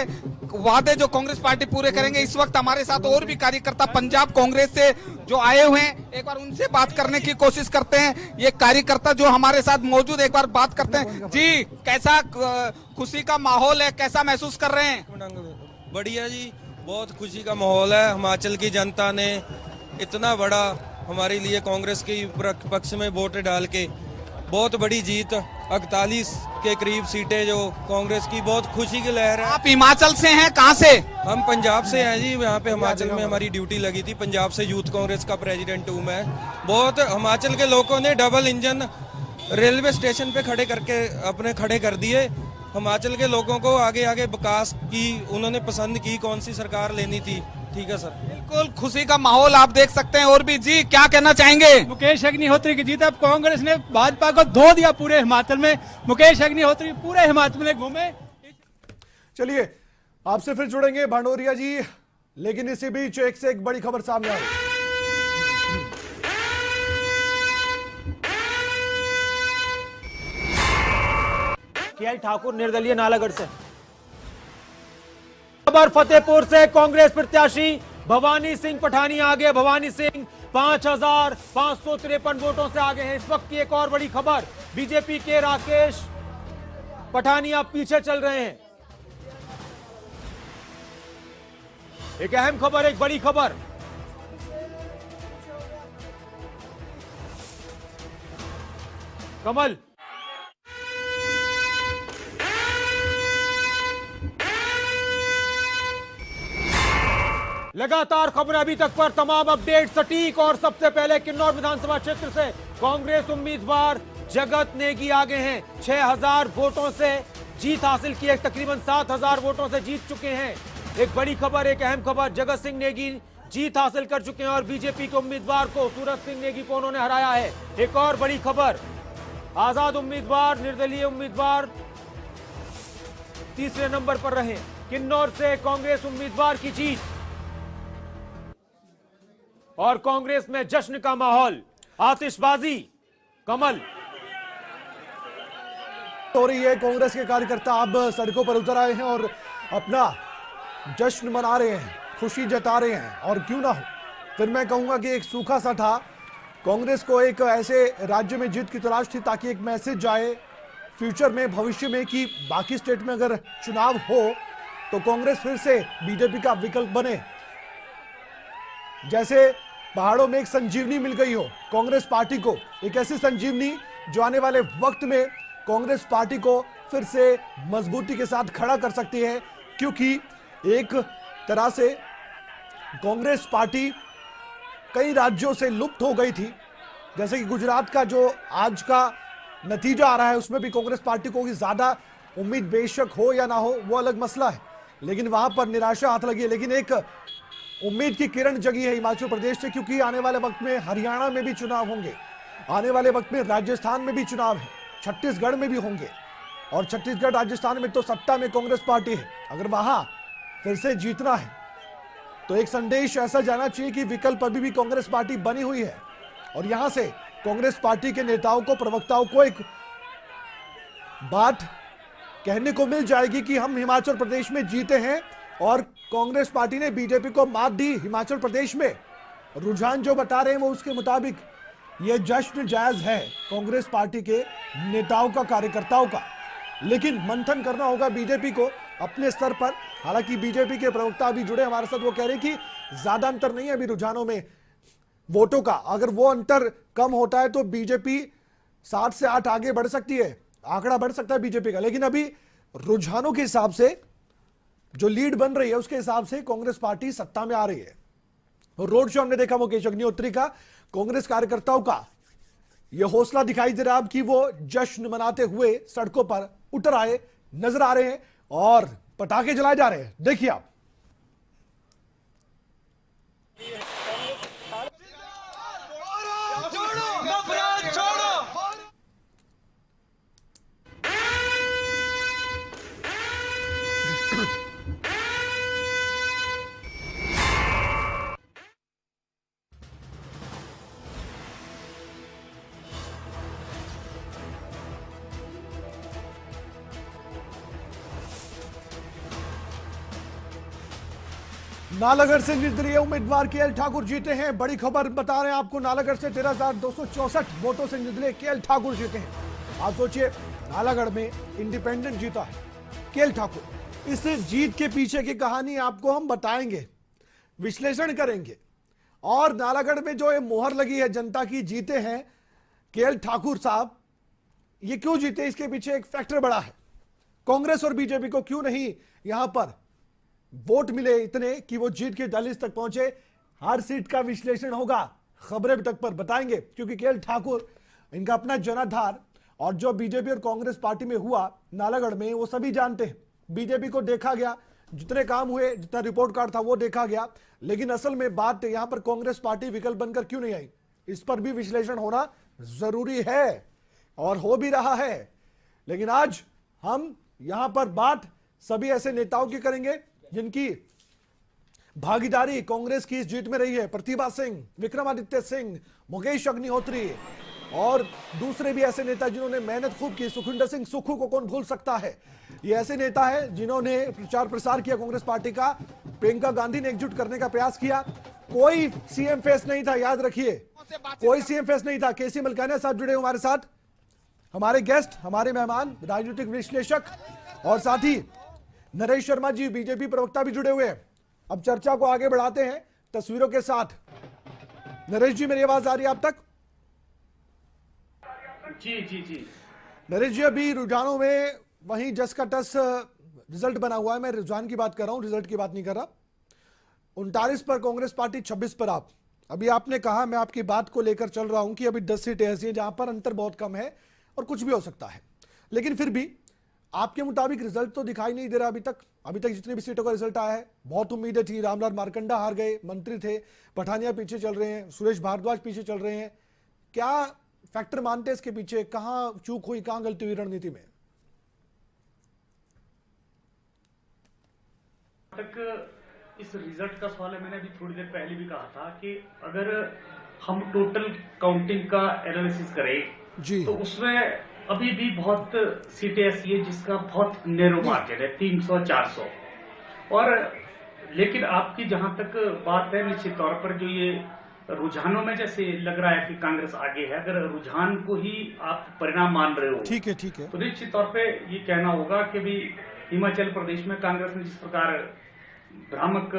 वादे जो कांग्रेस पार्टी पूरे करेंगे। इस वक्त हमारे साथ और भी कार्यकर्ता पंजाब कांग्रेस से जो आए हुए हैं, एक बार उनसे बात करने की कोशिश करते हैं। ये कार्यकर्ता जो हमारे साथ मौजूद, एक बार बात करते हैं। जी, कैसा खुशी का माहौल है, कैसा महसूस कर रहे हैं? बढ़िया जी, बहुत खुशी का माहौल है। हिमाचल की जनता ने इतना बड़ा हमारे लिए कांग्रेस के पक्ष में वोट डाल के बहुत बड़ी जीत, 48 के करीब सीटें जो कांग्रेस की, बहुत खुशी की लहर है। आप हिमाचल से हैं, कहां से? हम पंजाब से हैं जी। यहाँ पे हिमाचल में हमारी ड्यूटी लगी थी। पंजाब से यूथ कांग्रेस का प्रेसिडेंट हूँ मैं। बहुत हिमाचल के लोगों ने डबल इंजन रेलवे स्टेशन पे खड़े कर दिए। हिमाचल के लोगों को आगे आगे विकास की उन्होंने पसंद की, कौन सी सरकार लेनी थी। ठीक है सर, बिल्कुल खुशी का माहौल आप देख सकते हैं। और भी जी, क्या कहना चाहेंगे? मुकेश अग्निहोत्री की जीत। अब कांग्रेस ने भाजपा को धो दिया पूरे हिमाचल में। मुकेश अग्निहोत्री पूरे हिमाचल में घूमे। चलिए आपसे फिर जुड़ेंगे भांडोरिया जी, लेकिन इसी बीच एक से एक बड़ी खबर सामने आ रही है। केएल ठाकुर निर्दलीय नालागढ़ से। खबर फतेहपुर से कांग्रेस प्रत्याशी भवानी सिंह पठानी आगे। भवानी सिंह 5,553 वोटों से आगे हैं। इस वक्त की एक और बड़ी खबर, बीजेपी के राकेश पठानिया पीछे चल रहे हैं। एक अहम खबर, एक बड़ी खबर। कमल, लगातार खबरें अभी तक पर, तमाम अपडेट सटीक। और सबसे पहले किन्नौर विधानसभा क्षेत्र से कांग्रेस उम्मीदवार जगत नेगी आगे हैं। 6,000 वोटों से जीत हासिल की है, तकरीबन 7,000 वोटों से जीत चुके हैं। एक बड़ी खबर, एक अहम खबर, जगत सिंह नेगी जीत हासिल कर चुके हैं और बीजेपी के उम्मीदवार को, सूरज सिंह नेगी को उन्होंने हराया है। एक और बड़ी खबर, आजाद उम्मीदवार, निर्दलीय उम्मीदवार तीसरे नंबर पर रहे। किन्नौर से कांग्रेस उम्मीदवार की जीत और कांग्रेस में जश्न का माहौल, आतिशबाजी। कमल, हो रही है, कांग्रेस के कार्यकर्ता अब सड़कों पर उतर आए हैं और अपना जश्न मना रहे हैं, खुशी जता रहे हैं। और क्यों ना हो, फिर मैं कहूंगा कि एक सूखा सा था। कांग्रेस को एक ऐसे राज्य में जीत की तलाश थी ताकि एक मैसेज जाए फ्यूचर में, भविष्य में, कि बाकी स्टेट में अगर चुनाव हो तो कांग्रेस फिर से बीजेपी का विकल्प बने। जैसे पहाड़ों में एक संजीवनी मिल गई हो कांग्रेस पार्टी को, एक ऐसी संजीवनी जो आने वाले वक्त में कांग्रेस पार्टी को फिर से मजबूती के साथ खड़ा कर सकती है। क्योंकि एक तरह से कांग्रेस पार्टी कई राज्यों से लुप्त हो गई थी। जैसे कि गुजरात का जो आज का नतीजा आ रहा है, उसमें भी कांग्रेस पार्टी को ज्यादा उम्मीद बेशक हो या ना हो, वो अलग मसला है, लेकिन वहां पर निराशा हाथ लगी है। लेकिन एक उम्मीद की किरण जगी है हिमाचल प्रदेश से, क्योंकि आने वाले वक्त में हरियाणा में भी चुनाव होंगे, आने वाले वक्त में राजस्थान में भी चुनाव है, छत्तीसगढ़ में भी होंगे। और छत्तीसगढ़ राजस्थान में तो सत्ता में कांग्रेस पार्टी है। अगर वहां फिर से जीतना है तो एक संदेश ऐसा जाना चाहिए कि विकल्प अभी भी कांग्रेस पार्टी बनी हुई है। और यहां से कांग्रेस पार्टी के नेताओं को, प्रवक्ताओं को एक बात कहने को मिल जाएगी कि हम हिमाचल प्रदेश में जीते हैं और कांग्रेस पार्टी ने बीजेपी को मात दी हिमाचल प्रदेश में। रुझान जो बता रहे हैं वो उसके मुताबिक ये जश्न जायज है कांग्रेस पार्टी के नेताओं का, कार्यकर्ताओं का। लेकिन मंथन करना होगा बीजेपी को अपने स्तर पर। हालांकि बीजेपी के प्रवक्ता अभी जुड़े हमारे साथ, वो कह रहे हैं कि ज्यादा अंतर नहीं है अभी रुझानों में वोटों का। अगर वो अंतर कम होता है तो बीजेपी 7 से 8 आगे बढ़ सकती है, आंकड़ा बढ़ सकता है बीजेपी का। लेकिन अभी रुझानों के हिसाब से जो लीड बन रही है उसके हिसाब से कांग्रेस पार्टी सत्ता में आ रही है। रोड शो हमने देखा मुकेश अग्निहोत्री का, कांग्रेस कार्यकर्ताओं का यह हौसला दिखाई दे रहा है कि वो जश्न मनाते हुए सड़कों पर उतर आए नजर आ रहे हैं और पटाखे जलाए जा रहे हैं। देखिए आप। नालागढ़ से निर्दलीय उम्मीदवार केएल ठाकुर जीते हैं। बड़ी खबर बता रहे हैं आपको, नालागढ़ से 13,264 वोटों से निर्दलीय केएल ठाकुर जीते हैं। आप सोचिए, नालागढ़ में इंडिपेंडेंट जीता है केएल ठाकुर। इस जीत के पीछे की कहानी आपको हम बताएंगे, विश्लेषण करेंगे, और नालागढ़ में जो ये मोहर लगी है जनता की, जीते हैं केएल ठाकुर साहब, ये क्यों जीते, इसके पीछे एक फैक्टर बड़ा है। कांग्रेस और बीजेपी को क्यों नहीं यहां पर वोट मिले इतने कि वो जीत के दहलीज तक पहुंचे। हर सीट का विश्लेषण होगा, खबरें तक पर बताएंगे, क्योंकि केएल ठाकुर इनका अपना जनाधार, और जो बीजेपी और कांग्रेस पार्टी में हुआ नालागढ़ में वो सभी जानते हैं। बीजेपी को देखा गया, जितने काम हुए, जितना रिपोर्ट कार्ड था वो देखा गया, लेकिन असल में बात यहां पर कांग्रेस पार्टी विकल्प बनकर क्यों नहीं आई, इस पर भी विश्लेषण होना जरूरी है और हो भी रहा है। लेकिन आज हम यहां पर बात सभी ऐसे नेताओं की करेंगे जिनकी भागीदारी कांग्रेस की इस जीत में रही है। प्रतिभा सिंह, विक्रमादित्य सिंह, मुकेश अग्निहोत्री और दूसरे भी ऐसे नेता जिन्होंने मेहनत खूब की। सुखविंदर सिंह सुक्खू को कौन भूल सकता है, ये ऐसे नेता है जिन्होंने प्रचार प्रसार किया कांग्रेस पार्टी का। प्रियंका गांधी ने एकजुट करने का प्रयास किया। कोई सीएम फेस नहीं था, याद रखिए, कोई सीएम फेस नहीं था। केसी मलकानिया साहब जुड़े हमारे साथ, हमारे गेस्ट, हमारे मेहमान, राजनीतिक विश्लेषक, और साथ ही नरेश शर्मा जी बीजेपी प्रवक्ता भी जुड़े हुए हैं। अब चर्चा को आगे बढ़ाते हैं तस्वीरों के साथ। नरेश जी, मेरी आवाज आ रही है आप तक? जी जी जी। नरेश जी, अभी रुझानों में वहीं जस का टस रिजल्ट बना हुआ है। मैं रुझान की बात कर रहा हूं, रिजल्ट की बात नहीं कर रहा। 39 पर कांग्रेस पार्टी, 26 पर आप। अभी आपने कहा, मैं आपकी बात को लेकर चल रहा हूं कि अभी 10 सीटें ऐसी हैं जहां पर अंतर बहुत कम है और कुछ भी हो सकता है, लेकिन फिर भी आपके मुताबिक रिजल्ट तो दिखाई नहीं दे रहा अभी तक। अभी तक जितनी भी सीटों का रिजल्ट आया है, बहुत उम्मीदें थी। रामलाल मारकंडा हार गए, मंत्री थे, पठानिया पीछे चल रहे हैं, सुरेश भारद्वाज पीछे चल रहे हैं। क्या फैक्टर मानते हैं इसके पीछे, कहां चूक हुई, कहां गलती हुई रणनीति में? तक इस रिजल्ट का सवाल है, मैंने अभी थोड़ी देर पहले भी कहा था कि अगर हम टोटल काउंटिंग का एनालिसिस करें जी, तो उसमें अभी भी बहुत सीटें ऐसी है जिसका बहुत नैरो मार्जिन है, 300-400। और लेकिन आपकी जहां तक बात है, निश्चित तौर पर जो ये रुझानों में जैसे लग रहा है कि कांग्रेस आगे है, अगर रुझान को ही आप परिणाम मान रहे हो, ठीक है, ठीक है, तो निश्चित तौर पे ये कहना होगा कि भी हिमाचल प्रदेश में कांग्रेस ने जिस प्रकार भ्रामक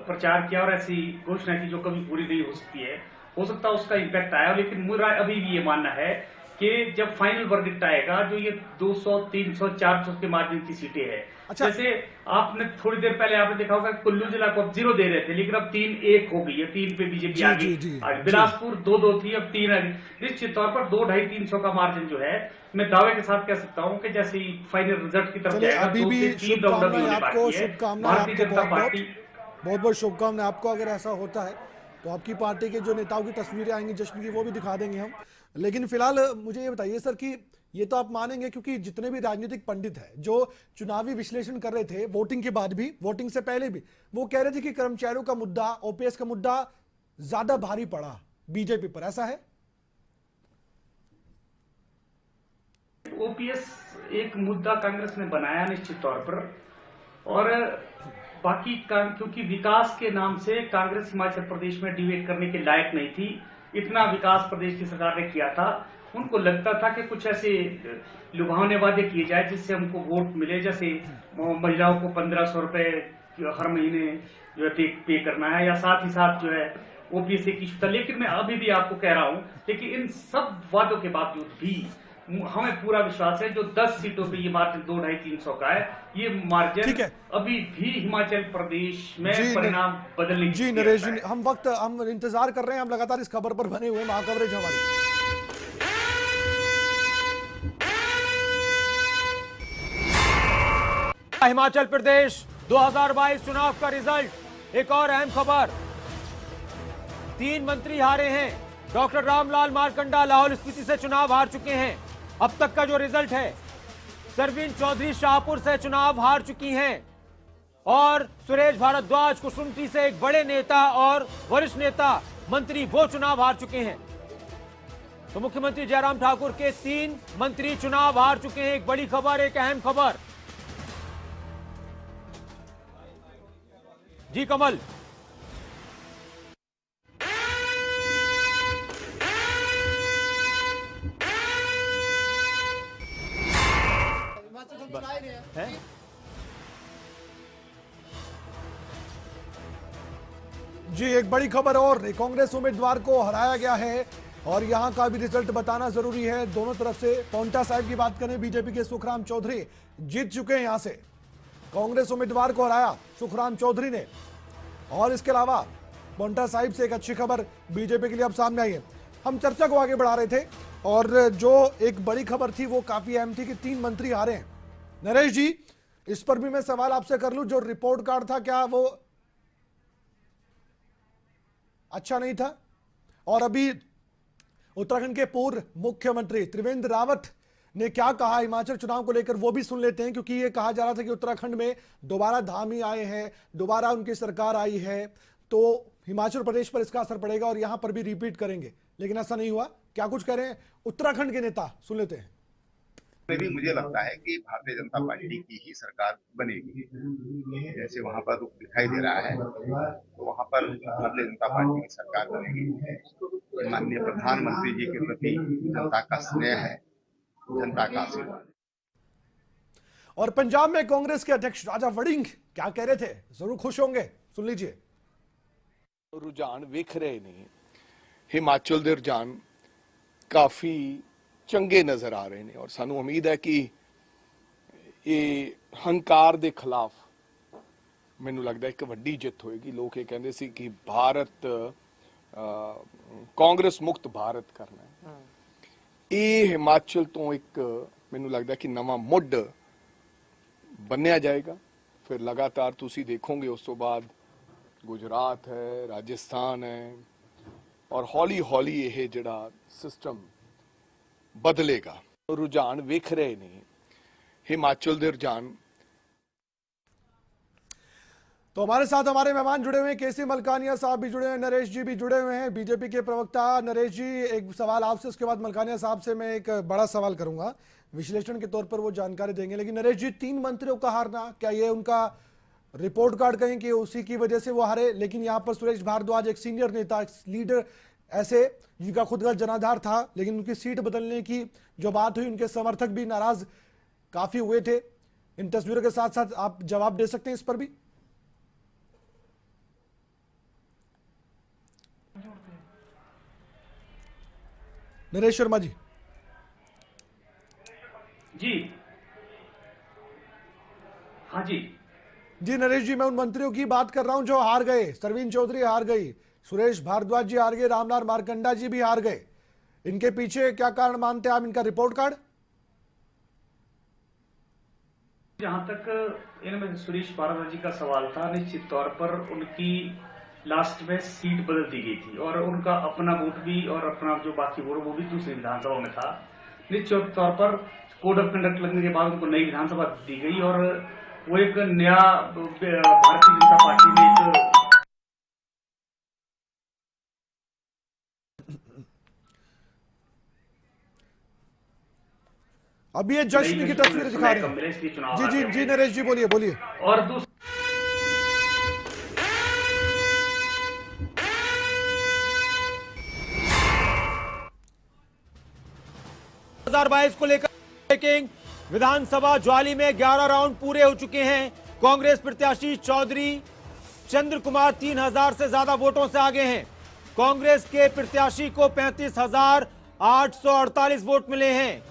प्रचार किया और ऐसी घोषणा की जो कभी पूरी नहीं हो सकती है, हो सकता है उसका इम्पैक्ट आया। लेकिन मेरा अभी भी ये मानना है कि जब फाइनल वर्डिक्ट आएगा, जो ये 200, 300, 400 के मार्जिन की सीटें हैं, अच्छा, जैसे आपने थोड़ी देर पहले आपने देखा होगा कुल्लू जिला को अब 0 दे रहे थे, लेकिन अब 3-1 हो गई है, 3 पे बीजेपी आ गई। आज बिलासपुर 2-2 थी, अब 3 आ गई। निश्चित तौर पर 2-250-300 का मार्जिन जो है, मैं दावे के साथ कह सकता हूं कि जैसे ही फाइनल रिजल्ट की तरफ जाएगा, अभी भी शुभकामनाएं आपको, शुभकामनाएं भारतीय जनता पार्टी, बहुत बहुत शुभकामनाएं आपको। अगर ऐसा होता है तो आपकी पार्टी के जो नेताओं की तस्वीरें आएंगी जश्न की, वो भी दिखा देंगे हम। लेकिन फिलहाल मुझे ये बताइए सर कि ये तो आप मानेंगे, क्योंकि जितने भी राजनीतिक पंडित हैं जो चुनावी विश्लेषण कर रहे थे, वोटिंग के बाद भी, वोटिंग से पहले भी, वो कह रहे थे कि कर्मचारियों का मुद्दा, ओपीएस का मुद्दा ज्यादा भारी पड़ा बीजेपी पर, ऐसा है? ओपीएस एक मुद्दा कांग्रेस ने बनाया निश्चित तौर पर, और बाकी क्योंकि विकास के नाम से कांग्रेस हिमाचल प्रदेश में डिबेट करने के लायक नहीं थी। इतना विकास प्रदेश की सरकार ने किया था, उनको लगता था कि कुछ ऐसे लुभावने वादे किए जाए जिससे हमको वोट मिले, जैसे महिलाओं को 1500 रुपए हर महीने जो है पे करना है, या साथ ही साथ जो है ओपीएस की इशू था। लेकिन मैं अभी भी आपको कह रहा हूं, लेकिन इन सब वादों के बावजूद भी हमें पूरा विश्वास है जो 10 सीटों पे ये मार्जिन 2-250-300 का है, ये मार्जिन अभी भी हिमाचल प्रदेश में परिणाम बदलने की। जी नरेश जी, हम इंतजार कर रहे हैं, हम लगातार इस खबर पर बने हुए, महाकवरेज हमारी। हिमाचल प्रदेश 2022 चुनाव का रिजल्ट, एक और अहम खबर, 3 मंत्री हारे हैं। डॉक्टर रामलाल मारकंडा लाहौल स्पीति से चुनाव हार चुके हैं। अब तक का जो रिजल्ट है, सरवीन चौधरी शाहपुर से चुनाव हार चुकी हैं, और सुरेश भारद्वाज कुसुम्पटी से एक बड़े नेता और वरिष्ठ नेता मंत्री, वो चुनाव हार चुके हैं। तो मुख्यमंत्री जयराम ठाकुर के 3 मंत्री चुनाव हार चुके हैं। एक बड़ी खबर, एक अहम खबर। जी कमल, जी एक बड़ी खबर और कांग्रेस उम्मीदवार को हराया गया है और यहां का भी रिजल्ट बताना जरूरी है। दोनों तरफ से पांवटा साहिब की बात करें, बीजेपी के सुखराम चौधरी जीत चुके हैं। यहां से कांग्रेस उम्मीदवार को हराया सुखराम चौधरी ने। और इसके अलावा पांवटा साहिब से एक अच्छी खबर बीजेपी के लिए अब सामने आई है। हम चर्चा को आगे बढ़ा रहे थे और जो एक बड़ी खबर थी वो काफी अहम थी कि 3 मंत्री हारे हैं। नरेश जी, इस पर भी मैं सवाल आपसे कर लूं, जो रिपोर्ट कार्ड था क्या वो अच्छा नहीं था? और अभी उत्तराखंड के पूर्व मुख्यमंत्री त्रिवेंद्र रावत ने क्या कहा हिमाचल चुनाव को लेकर, वो भी सुन लेते हैं। क्योंकि ये कहा जा रहा था कि उत्तराखंड में दोबारा धामी आए हैं, दोबारा उनकी सरकार आई है, तो हिमाचल प्रदेश पर इसका असर पड़ेगा और यहां पर भी रिपीट करेंगे, लेकिन ऐसा नहीं हुआ। क्या कुछ कह रहे हैं उत्तराखंड के नेता, सुन लेते हैं। भी मुझे लगता है कि भारतीय जनता पार्टी की ही सरकार बनेगी। जैसे वहां पर रुख दिखाई दे रहा है तो वहां पर भारतीय जनता पार्टी की सरकार बनेगी। माननीय प्रधानमंत्री जी के प्रति जनता का स्नेह है, जनता का आशीर्वाद। और पंजाब में कांग्रेस के अध्यक्ष राजा वड़िंग क्या कह रहे थे, जरूर खुश होंगे, सुन लीजिए। रुझान वेख रहे ने हिमाचल दे रुझान काफी ਚੰਗੇ ਨਜ਼ਰ ਆ ਰਹੇ ਨੇ ਔਰ ਸਾਨੂੰ ਉਮੀਦ ਹੈ ਕਿ ਇਹ ਹੰਕਾਰ ਦੇ ਖਿਲਾਫ ਮੈਨੂੰ ਲੱਗਦਾ ਇੱਕ ਵੱਡੀ ਜਿੱਤ ਹੋਏਗੀ। ਲੋਕ ਇਹ ਕਹਿੰਦੇ ਸੀ ਕਿ ਭਾਰਤ ਕਾਂਗਰਸ ਮੁਕਤ ਭਾਰਤ ਕਰਨਾ ਹੈ। ਇਹ ਹਿਮਾਚਲ ਤੋਂ ਇੱਕ ਮੈਨੂੰ ਲੱਗਦਾ ਕਿ ਨਵਾਂ ਮੁੱਢ ਬੰਨਿਆ ਜਾਏਗਾ। ਫਿਰ ਲਗਾਤਾਰ ਤੁਸੀਂ ਦੇਖੋਗੇ ਉਸ ਤੋਂ ਬਾਅਦ ਗੁਜਰਾਤ ਹੈ, ਰਾਜਸਥਾਨ ਹੈ ਔਰ ਹੌਲੀ ਹੌਲੀ ਇਹ ਜਿਹੜਾ ਸਿਸਟਮ बदलेगा। रुझान वेख रहे ने हिमाचल दे रुझान। तो हमारे साथ हमारे मेहमान जुड़े हुए हैं, केसी मलकानिया साहब भी जुड़े हुए हैं, नरेश जी भी जुड़े हुए हैं, बीजेपी के प्रवक्ता। नरेश जी, एक सवाल आपसे, उसके बाद मलकानिया साहब से मैं एक बड़ा सवाल करूंगा, विश्लेषण के तौर पर वो जानकारी देंगे। लेकिन नरेश जी, 3 मंत्रियों का हारना, क्या ये उनका रिपोर्ट कार्ड कहें कि उसी की वजह से वो हारे? लेकिन यहाँ पर सुरेश भारद्वाज एक सीनियर नेता, लीडर, ऐसे जिनका खुद का जनाधार था, लेकिन उनकी सीट बदलने की जो बात हुई, उनके समर्थक भी नाराज काफी हुए थे। इन तस्वीरों के साथ साथ आप जवाब दे सकते हैं इस पर भी। नरेश शर्मा जी। जी हाँ जी नरेश जी, मैं उन मंत्रियों की बात कर रहा हूं जो हार गए। सरवीन चौधरी हार गई, सुरेश भारद्वाज जी हार गए, रामलाल मारकंडा जी भी हार गए। इनके पीछे क्या कारण मानते हैं आप, इनका रिपोर्ट कार्ड? जहां तक इनमें सुरेश भारद्वाज जी का सवाल था, निश्चित तौर पर उनकी लास्ट में सीट बदल दी गई थी और उनका अपना वोट भी और अपना जो बाकी वोट वो भी दूसरी विधानसभा में था। निश्चित तौर पर कोड ऑफ कंडक्ट लगने के बाद उनको नई विधानसभा दी गई और वो एक नया भारतीय जनता पार्टी में एक अब ये जश्न की तस्वीर दिखा रहे हैं। जी नरेश जी, बोलिए। और को लेकर ब्रेकिंग, विधानसभा ज्वाली में 11 राउंड पूरे हो चुके हैं। कांग्रेस प्रत्याशी चौधरी चंद्र कुमार 3000 से ज्यादा वोटों से आगे हैं। कांग्रेस के प्रत्याशी को 35,848 वोट मिले हैं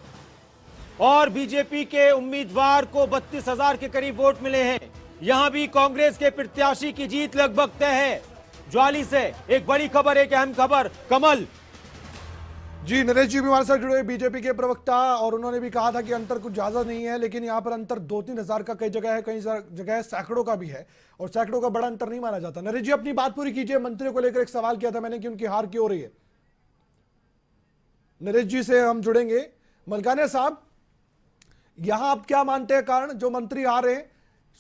और बीजेपी के उम्मीदवार को 32,000 के करीब वोट मिले हैं। यहां भी कांग्रेस के प्रत्याशी की जीत लगभग तय है। ज्वाली से एक बड़ी खबर, एक अहम खबर, कमल जी। नरेश जी भी हमारे साथ जुड़े, बीजेपी के प्रवक्ता, और उन्होंने भी कहा था कि अंतर कुछ ज्यादा नहीं है, लेकिन यहाँ पर अंतर 2-3 हजार का कई जगह है, कई जगह सैकड़ों का भी है और सैकड़ों का बड़ा अंतर नहीं माना जाता। नरेश जी, अपनी बात पूरी कीजिए। मंत्रियों को लेकर एक सवाल किया था मैंने कि उनकी हार क्यों हो रही है। नरेश जी से हम जुड़ेंगे। मलकानिया साहब, यहां आप क्या मानते हैं कारण, जो मंत्री आ रहे हैं?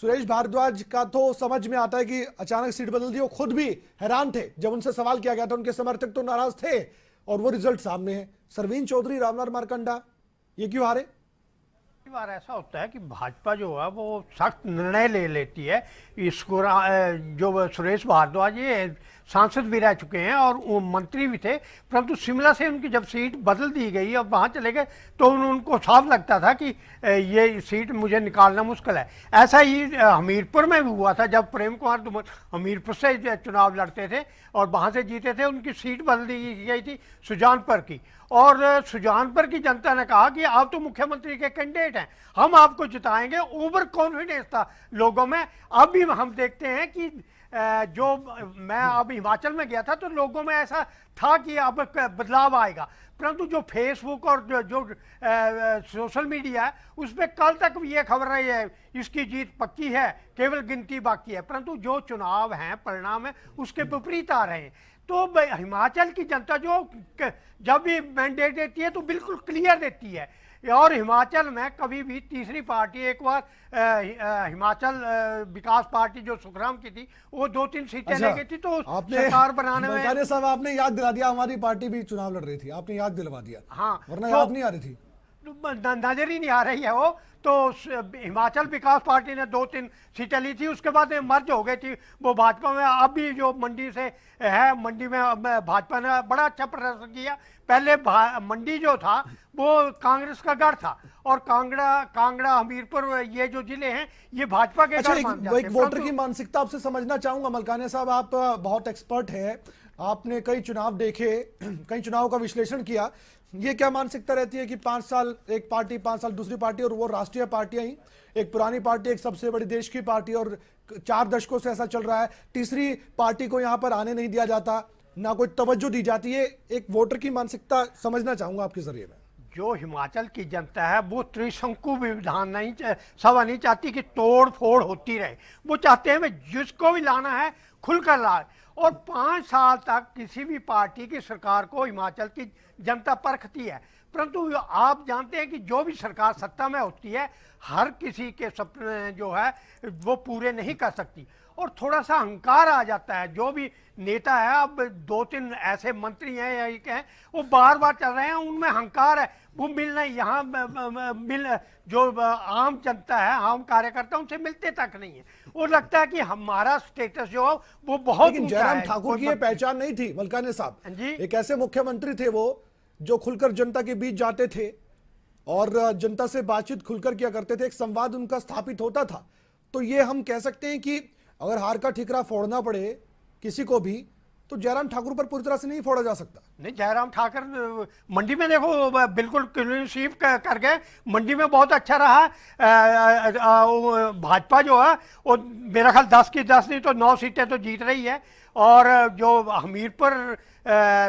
सुरेश भारद्वाज का तो समझ में आता है कि अचानक सीट बदल दी, वो खुद भी हैरान थे जब उनसे सवाल किया गया था, उनके समर्थक तो नाराज थे और वो रिजल्ट सामने है। सरवीन चौधरी, रामलाल मारकंडा, ये क्यों हारे? कई बार ऐसा होता है कि भाजपा जो है वो सख्त निर्णय ले लेती है। इसको जो सुरेश भारद्वाज ये सांसद भी रह चुके हैं और वो मंत्री भी थे, परंतु शिमला से उनकी जब सीट बदल दी गई और वहाँ चले गए तो उनको साफ लगता था कि ये सीट मुझे निकालना मुश्किल है। ऐसा ही हमीरपुर में भी हुआ था जब प्रेम कुमार धूमल हमीरपुर से चुनाव लड़ते थे और वहाँ से जीते थे, उनकी सीट बदल दी गई थी सुजानपुर की, और सुजानपुर की जनता ने कहा कि आप तो मुख्यमंत्री के कैंडिडेट हैं, हम आपको जिताएंगे। ओवर कॉन्फिडेंस था लोगों में। अब भी हम देखते हैं कि जो मैं अब हिमाचल में गया था तो लोगों में ऐसा था कि अब बदलाव आएगा, परंतु जो फेसबुक और जो सोशल मीडिया है उस पर कल तक ये खबर रही है इसकी जीत पक्की है, केवल गिनती बाकी है, परंतु जो चुनाव हैं परिणाम है उसके विपरीत आ रहे हैं। तो हिमाचल की जनता जो जब भी मैंडेट देती है तो बिल्कुल क्लियर देती है, और हिमाचल में कभी भी तीसरी पार्टी, एक बार हिमाचल विकास पार्टी जो सुखराम की थी वो 2-3 सीटें ले गई थी, तो सरकार बनाने में साहब आपने याद दिला दिया, हमारी पार्टी भी चुनाव लड़ रही थी, आपने याद दिलवा दिया। हाँ, वरना याद नहीं आ रही थी, नजर ही नहीं आ रही है वो। तो हिमाचल विकास पार्टी ने 2-3 सीटें ली थी, उसके बाद मर्ज हो गई थी वो भाजपा में। अब भी जो मंडी से है, मंडी में भाजपा ने बड़ा अच्छा प्रदर्शन किया। पहले मंडी जो था वो कांग्रेस का गढ़ था, और कांगड़ा हमीरपुर ये जो जिले हैं ये भाजपा के गढ़ माने जाते हैं। एक वोटर की मानसिकता आपसे समझना चाहूंगा मलकानिया साहब, आप बहुत एक्सपर्ट है, आपने कई चुनाव देखे, कई चुनाव का विश्लेषण किया। ये क्या मानसिकता रहती है कि 5 साल एक पार्टी, 5 साल दूसरी पार्टी, और वो राष्ट्रीय पार्टियां ही, एक पुरानी पार्टी, एक सबसे बड़ी देश की पार्टी, और 4 दशकों से ऐसा चल रहा है, तीसरी पार्टी को यहां पर आने नहीं दिया जाता, ना कोई तवज्जो दी जाती है। एक वोटर की मानसिकता समझना चाहूंगा आपके जरिए में। जो हिमाचल की जनता है वो त्रिशंकु विधान सभा नहीं चाहती कि तोड़ फोड़ होती रहे, वो चाहते हैं जिसको भी लाना है खुलकर लाए। और 5 साल तक किसी भी पार्टी की सरकार को हिमाचल की जनता परखती है, परंतु आप जानते हैं कि जो भी सरकार सत्ता में होती है हर किसी के सपने जो है वो पूरे नहीं कर सकती, और थोड़ा सा अहंकार आ जाता है। जो भी नेता है, अब 2-3 ऐसे मंत्री हैं या एक हैं वो बार बार चल रहे हैं, उनमें अहंकार है, वो मिलना यहाँ जो आम जनता है, आम कार्यकर्ता उनसे मिलते तक नहीं है। वो लगता है कि हमारा स्टेटस जो है वो बहुत ऊंचा है। जयराम ठाकुर की ये पहचान नहीं थी मलकानिया साहब जी, एक ऐसे मुख्यमंत्री थे वो जो खुलकर जनता के बीच जाते थे और जनता से बातचीत खुलकर किया करते थे, एक संवाद उनका स्थापित होता था। तो ये हम कह सकते हैं कि अगर हार का ठिकरा फोड़ना पड़े किसी को भी तो जयराम ठाकुर पर पूरी तरह से नहीं फोड़ा जा सकता। नहीं, जयराम ठाकुर मंडी में देखो बिल्कुल क्लीन स्वीप कर गए, मंडी में बहुत अच्छा रहा। भाजपा जो है वो मेरा ख्याल 10 की 10 नहीं तो 9 सीटें तो जीत रही है, और जो हमीरपुर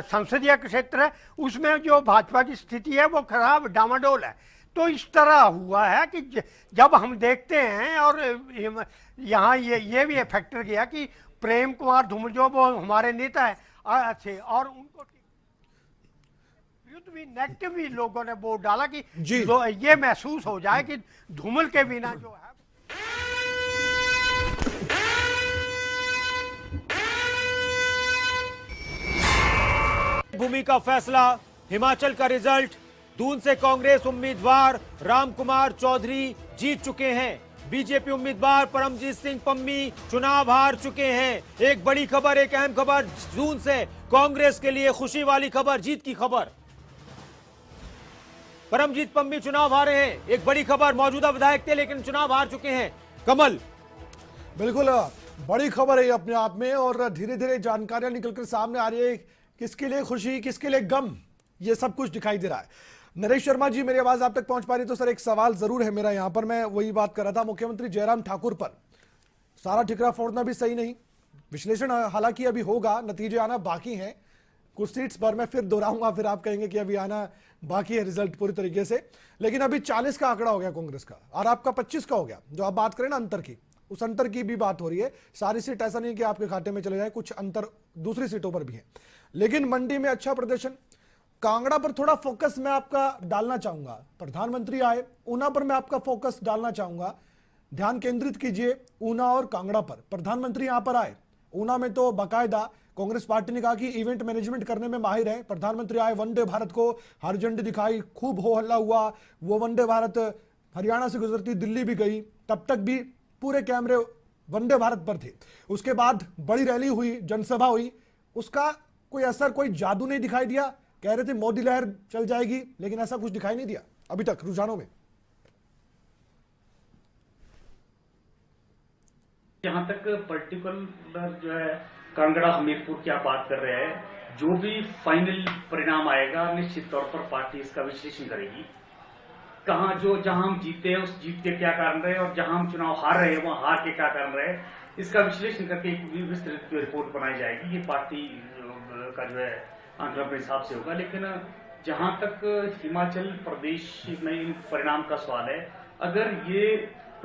संसदीय क्षेत्र है उसमें जो भाजपा की स्थिति है वो खराब डामाडोल है। तो इस तरह हुआ है कि जब हम देखते हैं, और यहाँ ये भी फैक्टर गया कि प्रेम कुमार धूमल जो वो हमारे नेता है अच्छे, और उनको युद्ध भी नेगेटिव भी लोगों ने वोट डाला कि ये महसूस हो जाए कि धूमल के बिना जो है। भूमि का फैसला, हिमाचल का रिजल्ट, दून से कांग्रेस उम्मीदवार रामकुमार चौधरी जीत चुके हैं। बीजेपी उम्मीदवार परमजीत सिंह पम्मी चुनाव हार चुके हैं। एक बड़ी खबर, एक अहम खबर दून से कांग्रेस के लिए, खुशी वाली खबर, जीत की खबर। परमजीत पम्मी चुनाव हारे हैं, एक बड़ी खबर। मौजूदा विधायक थे लेकिन चुनाव हार चुके हैं। कमल, बिल्कुल बड़ी खबर है अपने आप में, और धीरे धीरे जानकारियां निकलकर सामने आ रही है, किसके लिए खुशी किसके लिए गम, ये सब कुछ दिखाई दे रहा है। नरेश शर्मा जी, मेरी आवाज आप तक पहुंच पा रही? तो सर एक सवाल जरूर है मेरा यहाँ पर, मैं वही बात कर रहा था, मुख्यमंत्री जयराम ठाकुर पर सारा ठिकरा फोड़ना भी सही नहीं, विश्लेषण हालांकि अभी होगा, नतीजे आना बाकी हैं कुछ सीट्स पर, मैं फिर दोहराऊंगा, फिर आप कहेंगे कि अभी आना बाकी है रिजल्ट पूरी तरीके से, लेकिन अभी 40 का आंकड़ा हो गया कांग्रेस का और आपका 25 का हो गया। जो आप बात करें ना अंतर की, उस अंतर की भी बात हो रही है। सारी सीट ऐसा नहीं कि आपके खाते में चले जाए, कुछ अंतर दूसरी सीटों पर भी है, लेकिन मंडी में अच्छा प्रदर्शन। कांगड़ा पर थोड़ा फोकस मैं आपका डालना चाहूंगा, प्रधानमंत्री आए, ऊना पर मैं आपका फोकस डालना चाहूंगा, ध्यान केंद्रित कीजिए ऊना और कांगड़ा पर। प्रधानमंत्री यहां पर आए, ऊना में तो बाकायदा कांग्रेस पार्टी ने कहा कि इवेंट मैनेजमेंट करने में माहिर है। प्रधानमंत्री आए, वंदे भारत को हरी झंडी दिखाई, खूब हो हल्ला हुआ, वो वंदे भारत हरियाणा से गुजरती दिल्ली भी गई, तब तक भी पूरे कैमरे वंदे भारत पर थे। उसके बाद बड़ी रैली हुई, जनसभा हुई, उसका कोई असर, कोई जादू नहीं दिखाई दिया। कह रहे थे मोदी लहर चल जाएगी, लेकिन ऐसा कुछ दिखाई नहीं दिया अभी तक रुझानों में। जहां तक पर्टिकुलर जो है कांगड़ा हमीरपुर की आप बात कर रहे हैं, जो भी फाइनल परिणाम आएगा निश्चित तौर पर पार्टी इसका विश्लेषण करेगी। जहां हम जीते हैं उस जीत के क्या कारण रहे और जहां हम चुनाव हार रहे हैं वहां हार के क्या कारण रहे, इसका विश्लेषण करके एक विस्तृत रिपोर्ट बनाई जाएगी। ये पार्टी का जो है आंकड़ा अपने हिसाब से होगा। लेकिन जहां तक हिमाचल प्रदेश में इन परिणाम का सवाल है, अगर ये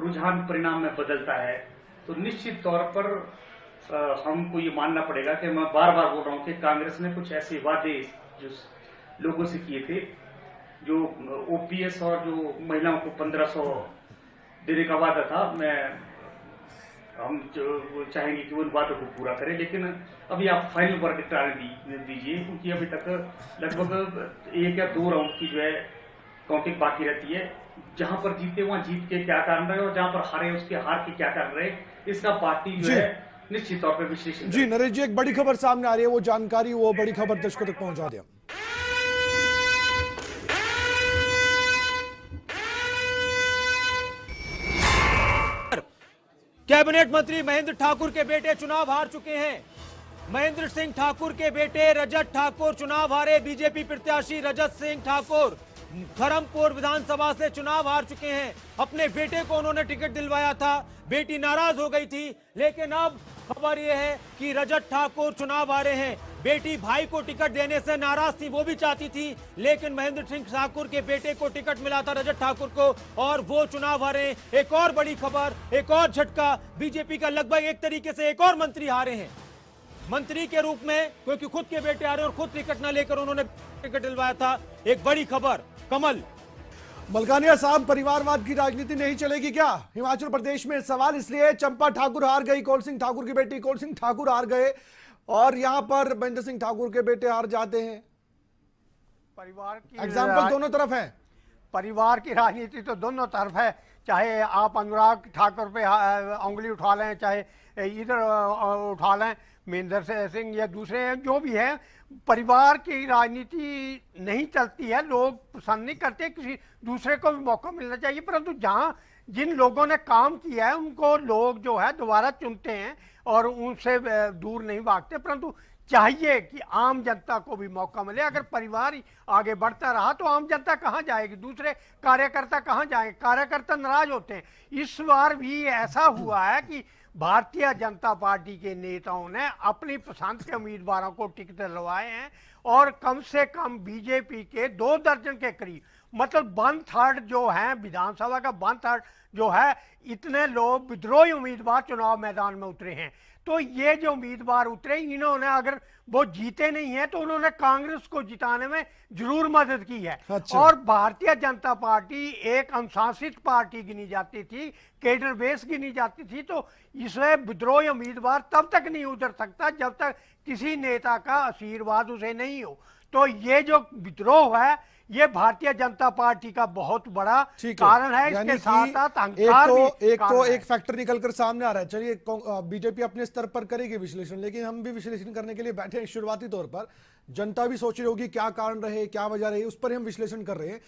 रुझान परिणाम में बदलता है तो निश्चित तौर पर हमको ये मानना पड़ेगा कि मैं बार बार बोल रहा हूं कि कांग्रेस ने कुछ ऐसे वादे जो लोगों से किए थे, जो ओपीएस और जो महिलाओं को 1500 देने का वादा था, हम चाहेंगे कि उन बातों को पूरा करें। लेकिन अभी आप फाइनल वर्डिक्ट आने दीजिए, क्योंकि अभी तक लगभग 1 या 2 राउंड की जो है काउंटिंग बाकी रहती है। जहां पर जीते वहां जीत के क्या कारण रहे और जहां पर हारे उसके हार के क्या कारण रहे, इसका पार्टी जो है निश्चित तौर पर विश्लेषण। जी नरेश जी, एक बड़ी खबर सामने आ रही है, वो जानकारी, वो बड़ी खबर दर्शकों तक पहुंचा दें। कैबिनेट मंत्री महेंद्र ठाकुर के बेटे चुनाव हार चुके हैं। महेंद्र सिंह ठाकुर के बेटे रजत ठाकुर चुनाव हारे। बीजेपी प्रत्याशी रजत सिंह ठाकुर धर्मपुर विधानसभा से चुनाव हार चुके हैं। अपने बेटे को उन्होंने टिकट दिलवाया था, बेटी नाराज हो गई थी, लेकिन अब खबर यह है कि रजत ठाकुर चुनाव हारे हैं। बेटी भाई को टिकट देने से नाराज थी, वो भी चाहती थी, लेकिन महेंद्र सिंह ठाकुर के बेटे को टिकट मिला था रजत ठाकुर को, और वो चुनाव हारे। एक और बड़ी खबर, एक और झटका, बीजेपी का लगभग एक तरीके से एक और मंत्री हारे हैं मंत्री के रूप में, क्योंकि खुद के बेटे आ रहे और खुद टिकट न लेकर उन्होंने टिकट दिलवाया था। एक बड़ी खबर। कमल मलकानिया साहब, परिवारवाद की राजनीति नहीं चलेगी क्या हिमाचल प्रदेश में? सवाल इसलिए, चंपा ठाकुर हार गई, कौल सिंह ठाकुर की बेटी कौल सिंह ठाकुर हार गए, और यहां पर महेंद्र सिंह ठाकुर के बेटे हार जाते हैं। परिवार की एग्जाम्पल दोनों तरफ है। परिवार की राजनीति तो दोनों तरफ है, चाहे आप अनुराग ठाकुर पे उंगली उठा लें, चाहे इधर उठा लें महेंद्र सिंह या दूसरे जो भी है। परिवार की राजनीति नहीं चलती है, लोग पसंद नहीं करते, किसी दूसरे को भी मौका मिलना चाहिए। परंतु जहां जिन लोगों ने काम किया है उनको लोग जो है दोबारा चुनते हैं और उनसे दूर नहीं भागते। परंतु चाहिए कि आम जनता को भी मौका मिले। अगर परिवार ही आगे बढ़ता रहा तो आम जनता कहां जाएगी, दूसरे कार्यकर्ता कहां जाएंगे? कार्यकर्ता नाराज होते हैं। इस बार भी ऐसा हुआ है कि भारतीय जनता पार्टी के नेताओं ने अपनी पसंद के उम्मीदवारों को टिकट दिलवाए हैं, और कम से कम बीजेपी के 2 दर्जन के करीब, मतलब 1/3 जो है विधानसभा का 1/3 जो है, इतने लोग विद्रोही उम्मीदवार चुनाव मैदान में उतरे हैं। तो ये जो उम्मीदवार उतरे, इन्होंने अगर वो जीते नहीं है तो उन्होंने कांग्रेस को जिताने में जरूर मदद की है। अच्छा। और भारतीय जनता पार्टी एक अनुशासित पार्टी गिनी जाती थी, केडर बेस गिनी जाती थी, तो इसमें विद्रोही उम्मीदवार तब तक नहीं उतर सकता जब तक किसी नेता का आशीर्वाद उसे नहीं हो। तो ये जो विद्रोह है, ये भारतीय जनता पार्टी का बहुत बड़ा कारण है। इसके साथ साथ अहंकार एक फैक्टर निकलकर सामने आ रहा है। चलिए, बीजेपी अपने स्तर पर करेगी विश्लेषण, लेकिन हम भी विश्लेषण करने के लिए बैठे हैं। शुरुआती तौर पर जनता भी सोच रही होगी क्या कारण रहे, क्या वजह रही, उस पर हम विश्लेषण कर रहे हैं।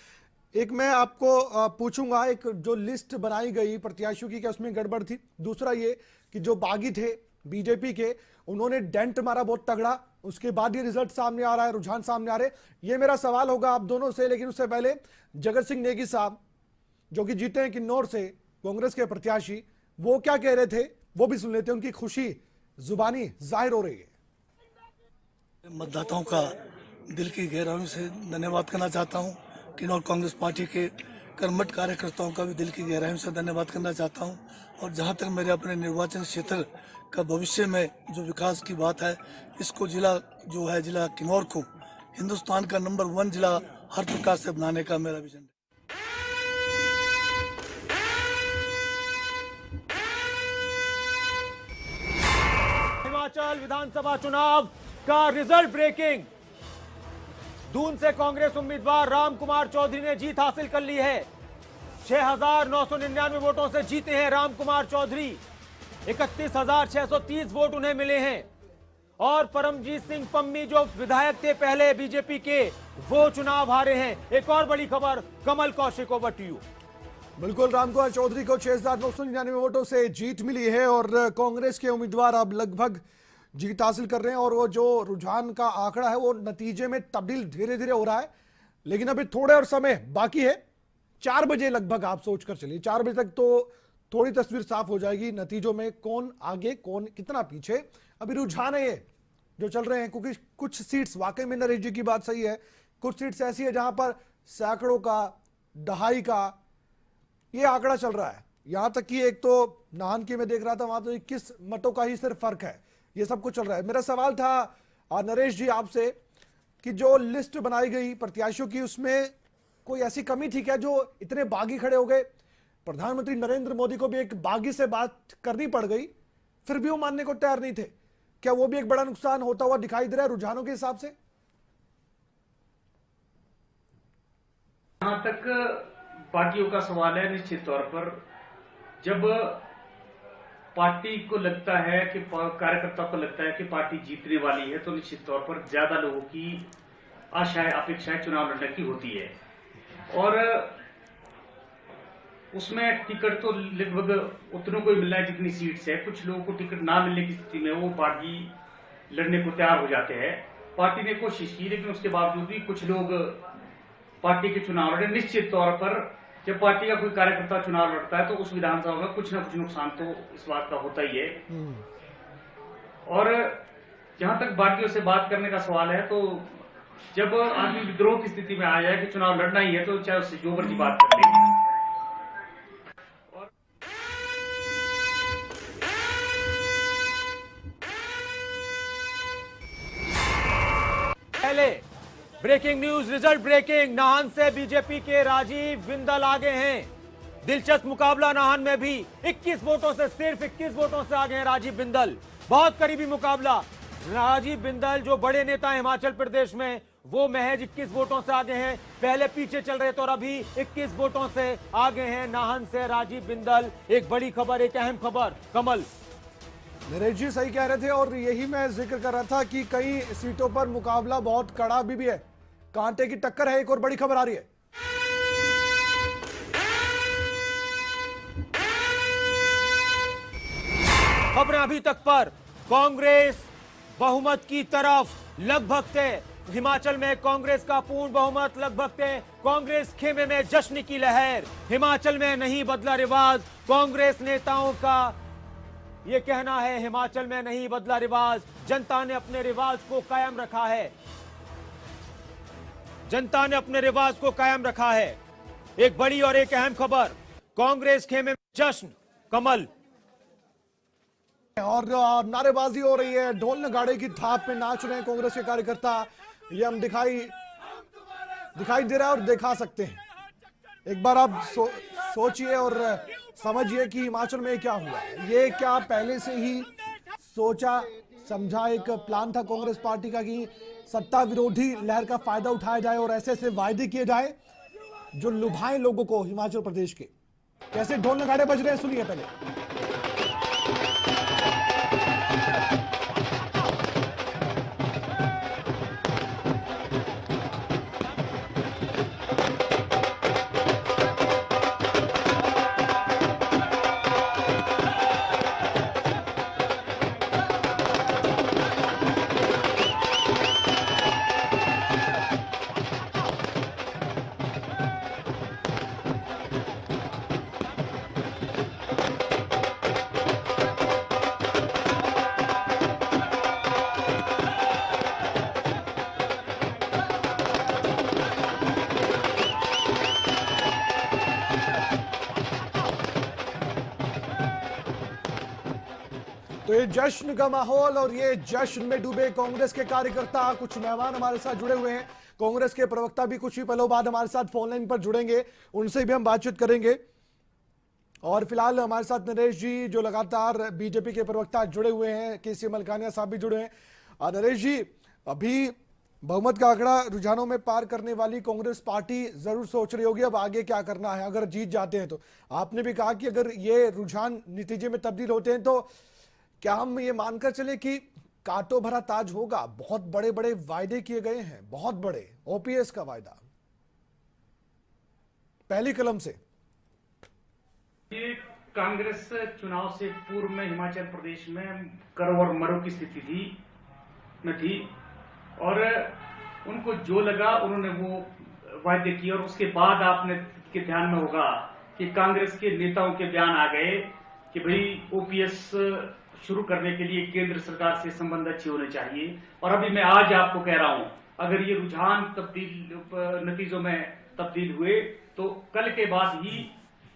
एक मैं आपको पूछूंगा, एक जो लिस्ट बनाई गई प्रत्याशियों की, क्या उसमें गड़बड़ थी? दूसरा ये कि जो बागी थे बीजेपी के, उन्होंने डेंट मारा बहुत तगड़ा, उसके बाद ये रिजल्ट सामने आ रहा है, रुझान सामने आ रहे। ये मेरा सवाल होगा आप दोनों से, लेकिन उससे पहले जगत सिंह नेगी साहब जो कि जीते हैं किन्नौर से, कांग्रेस के प्रत्याशी, वो क्या कह रहे थे वो भी सुन लेते हैं। उनकी खुशी जुबानी जाहिर हो रही है। मतदाताओं का दिल की गहराइयों से धन्यवाद करना चाहता हूं। किन्नौर कांग्रेस पार्टी के कर्मठ कार्यकर्ताओं का भी दिल की गहराइयों से धन्यवाद करना चाहता हूं। और जहां तक मेरे अपने निर्वाचन क्षेत्र का भविष्य में जो विकास की बात है, इसको जिला जो है जिला किन्नौर को हिंदुस्तान का नंबर 1 जिला हर प्रकार से बनाने का मेरा विजन है। हिमाचल विधानसभा चुनाव का रिजल्ट ब्रेकिंग। दून से कांग्रेस उम्मीदवार राम कुमार चौधरी ने जीत हासिल कर ली है। 6,999 वोटों से जीते हैं राम कुमार चौधरी। 31,630 वोट उन्हें मिले हैं। और परमजीत सिंह पम्मी जो विधायक थे पहले बीजेपी के, वो चुनाव हारे हैं। एक और बड़ी खबर, कमल कौशिक ओवर टू यू। बिल्कुल, रामकुमार चौधरी को 6,999 वोटों से जीत मिली है और कांग्रेस के उम्मीदवार अब लगभग जीत हासिल कर रहे हैं और वो जो रुझान का आंकड़ा है वो नतीजे में तब्दील धीरे धीरे हो रहा है। लेकिन अभी थोड़े और समय बाकी है। 4 बजे लगभग आप सोचकर चलिए, 4 बजे तक तो थोड़ी तस्वीर साफ हो जाएगी नतीजों में, कौन आगे कौन कितना पीछे। अभी रुझान है ये जो चल रहे हैं, क्योंकि कुछ सीट्स, वाकई में नरेश जी की बात सही है, कुछ सीट्स ऐसी है जहां पर सैकड़ों का, दहाई का ये आंकड़ा चल रहा है। यहां तक कि एक तो नाहन की मैं देख रहा था, वहां तो 21 मतों का ही सिर्फ फर्क है। ये सब कुछ चल रहा है। मेरा सवाल था नरेश जी आपसे कि जो लिस्ट बनाई गई प्रत्याशियों की, उसमें कोई ऐसी कमी थी क्या जो इतने बागी खड़े हो गए? प्रधानमंत्री नरेंद्र मोदी को भी एक बागी से बात करनी पड़ गई, फिर भी वो मानने को तैयार नहीं थे। क्या वो भी एक बड़ा नुकसान होता हुआ दिखाई दे रहा है रुझानों के हिसाब से? जहां तक पार्टियों का सवाल है, निश्चित तौर पर जब पार्टी को लगता है कि कार्यकर्ताओं को लगता है कि पार्टी जीतने वाली है, तो निश्चित तौर पर ज्यादा लोगों की आशाएं, अपेक्षाएं चुनाव लड़ने की होती है। और उसमें टिकट तो लगभग उतनों को ही मिलना है जितनी सीट्स है। कुछ लोगों को टिकट ना मिलने की स्थिति में वो पार्टी लड़ने को तैयार हो जाते हैं। पार्टी ने कोशिश की, लेकिन उसके बावजूद भी कुछ लोग पार्टी के चुनाव लड़े। निश्चित तौर पर जब पार्टी का कोई कार्यकर्ता चुनाव लड़ता है तो उस विधानसभा में कुछ ना कुछ नुकसान तो इस बात का होता ही है। और जहां तक बाकियों से बात करने का सवाल है, तो जब आदमी विद्रोह की स्थिति में आ जाए कि चुनाव लड़ना ही है, तो चाहे उससे जो मर्जी बात कर ले। पहले breaking news, result breaking, Nahan से बीजेपी के राजीव बिंदल आगे हैं। दिलचस्प मुकाबला नाहन में भी 21 वोटों से, सिर्फ 21 वोटों से आगे हैं राजीव बिंदल। बहुत करीबी मुकाबला। राजीव बिंदल जो बड़े नेता हैं हिमाचल प्रदेश में, वो महज 21 वोटों से आगे हैं। पहले पीछे चल रहे थे और अभी 21 वोटों से आगे हैं नाहन से राजीव बिंदल। एक बड़ी खबर, एक अहम खबर, कमल। नरेश जी सही कह रहे थे और यही मैं जिक्र कर रहा था कि कई सीटों पर मुकाबला बहुत कड़ा भी है, कांटे की टक्कर है। एक और बड़ी खबर आ रही है। खबरें अभी तक पर कांग्रेस बहुमत की तरफ लगभग थे। हिमाचल में कांग्रेस का पूर्ण बहुमत लगभग थे। कांग्रेस खेमे में जश्न की लहर। हिमाचल में नहीं बदला रिवाज। कांग्रेस नेताओं का यह कहना है, हिमाचल में नहीं बदला रिवाज। जनता ने अपने रिवाज को कायम रखा है। जनता ने अपने रिवाज को कायम रखा है। एक बड़ी और एक अहम खबर, कांग्रेस खेमे में जश्न, कमल। और नारेबाजी हो रही है, ढोल नगाड़े की थाप में नाच रहे हैं कांग्रेस के कार्यकर्ता। ये हम दिखाई दे रहा है और दिखा सकते हैं। एक बार आप सोचिए और समझिए कि हिमाचल में क्या हुआ। ये क्या पहले से ही सोचा समझा एक प्लान था कांग्रेस पार्टी का कि सत्ता विरोधी लहर का फायदा उठाया जाए और ऐसे ऐसे वायदे किए जाए जो लुभाएं लोगों को हिमाचल प्रदेश के? कैसे ढोल नगाड़े बज रहे हैं, सुनिए पहले। तो ये जश्न का माहौल और ये जश्न में डूबे कांग्रेस के कार्यकर्ता। कुछ मेहमान हमारे साथ जुड़े हुए हैं, कांग्रेस के प्रवक्ता भी कुछ ही पलों बाद हमारे साथ फोन लाइन पर जुड़ेंगे, उनसे भी हम बातचीत करेंगे। और फिलहाल हमारे साथ नरेश जी जो लगातार बीजेपी के प्रवक्ता जुड़े हुए हैं, केसी मलकानिया साहब भी जुड़े हैं। नरेश जी, अभी बहुमत का आंकड़ा रुझानों में पार करने वाली कांग्रेस पार्टी जरूर सोच रही होगी अब आगे क्या करना है अगर जीत जाते हैं तो। आपने भी कहा कि अगर ये रुझान नतीजे में तब्दील होते हैं तो क्या हम ये मानकर चले कि कांटों भरा ताज होगा? बहुत बड़े बड़े वायदे किए गए हैं, बहुत बड़े। ओपीएस का वायदा पहली कलम से। ये कांग्रेस चुनाव से पूर्व में हिमाचल प्रदेश में करो और मरो की स्थिति थी और उनको जो लगा उन्होंने वो वायदे किए और उसके बाद आपने के ध्यान में होगा कि कांग्रेस के नेताओं के बयान आ गए कि भाई ओपीएस शुरू करने के लिए केंद्र सरकार से संबंध अच्छे होने चाहिए। और अभी मैं आज आपको कह रहा हूं अगर ये रुझान नतीजों में तब्दील हुए तो कल के बाद ही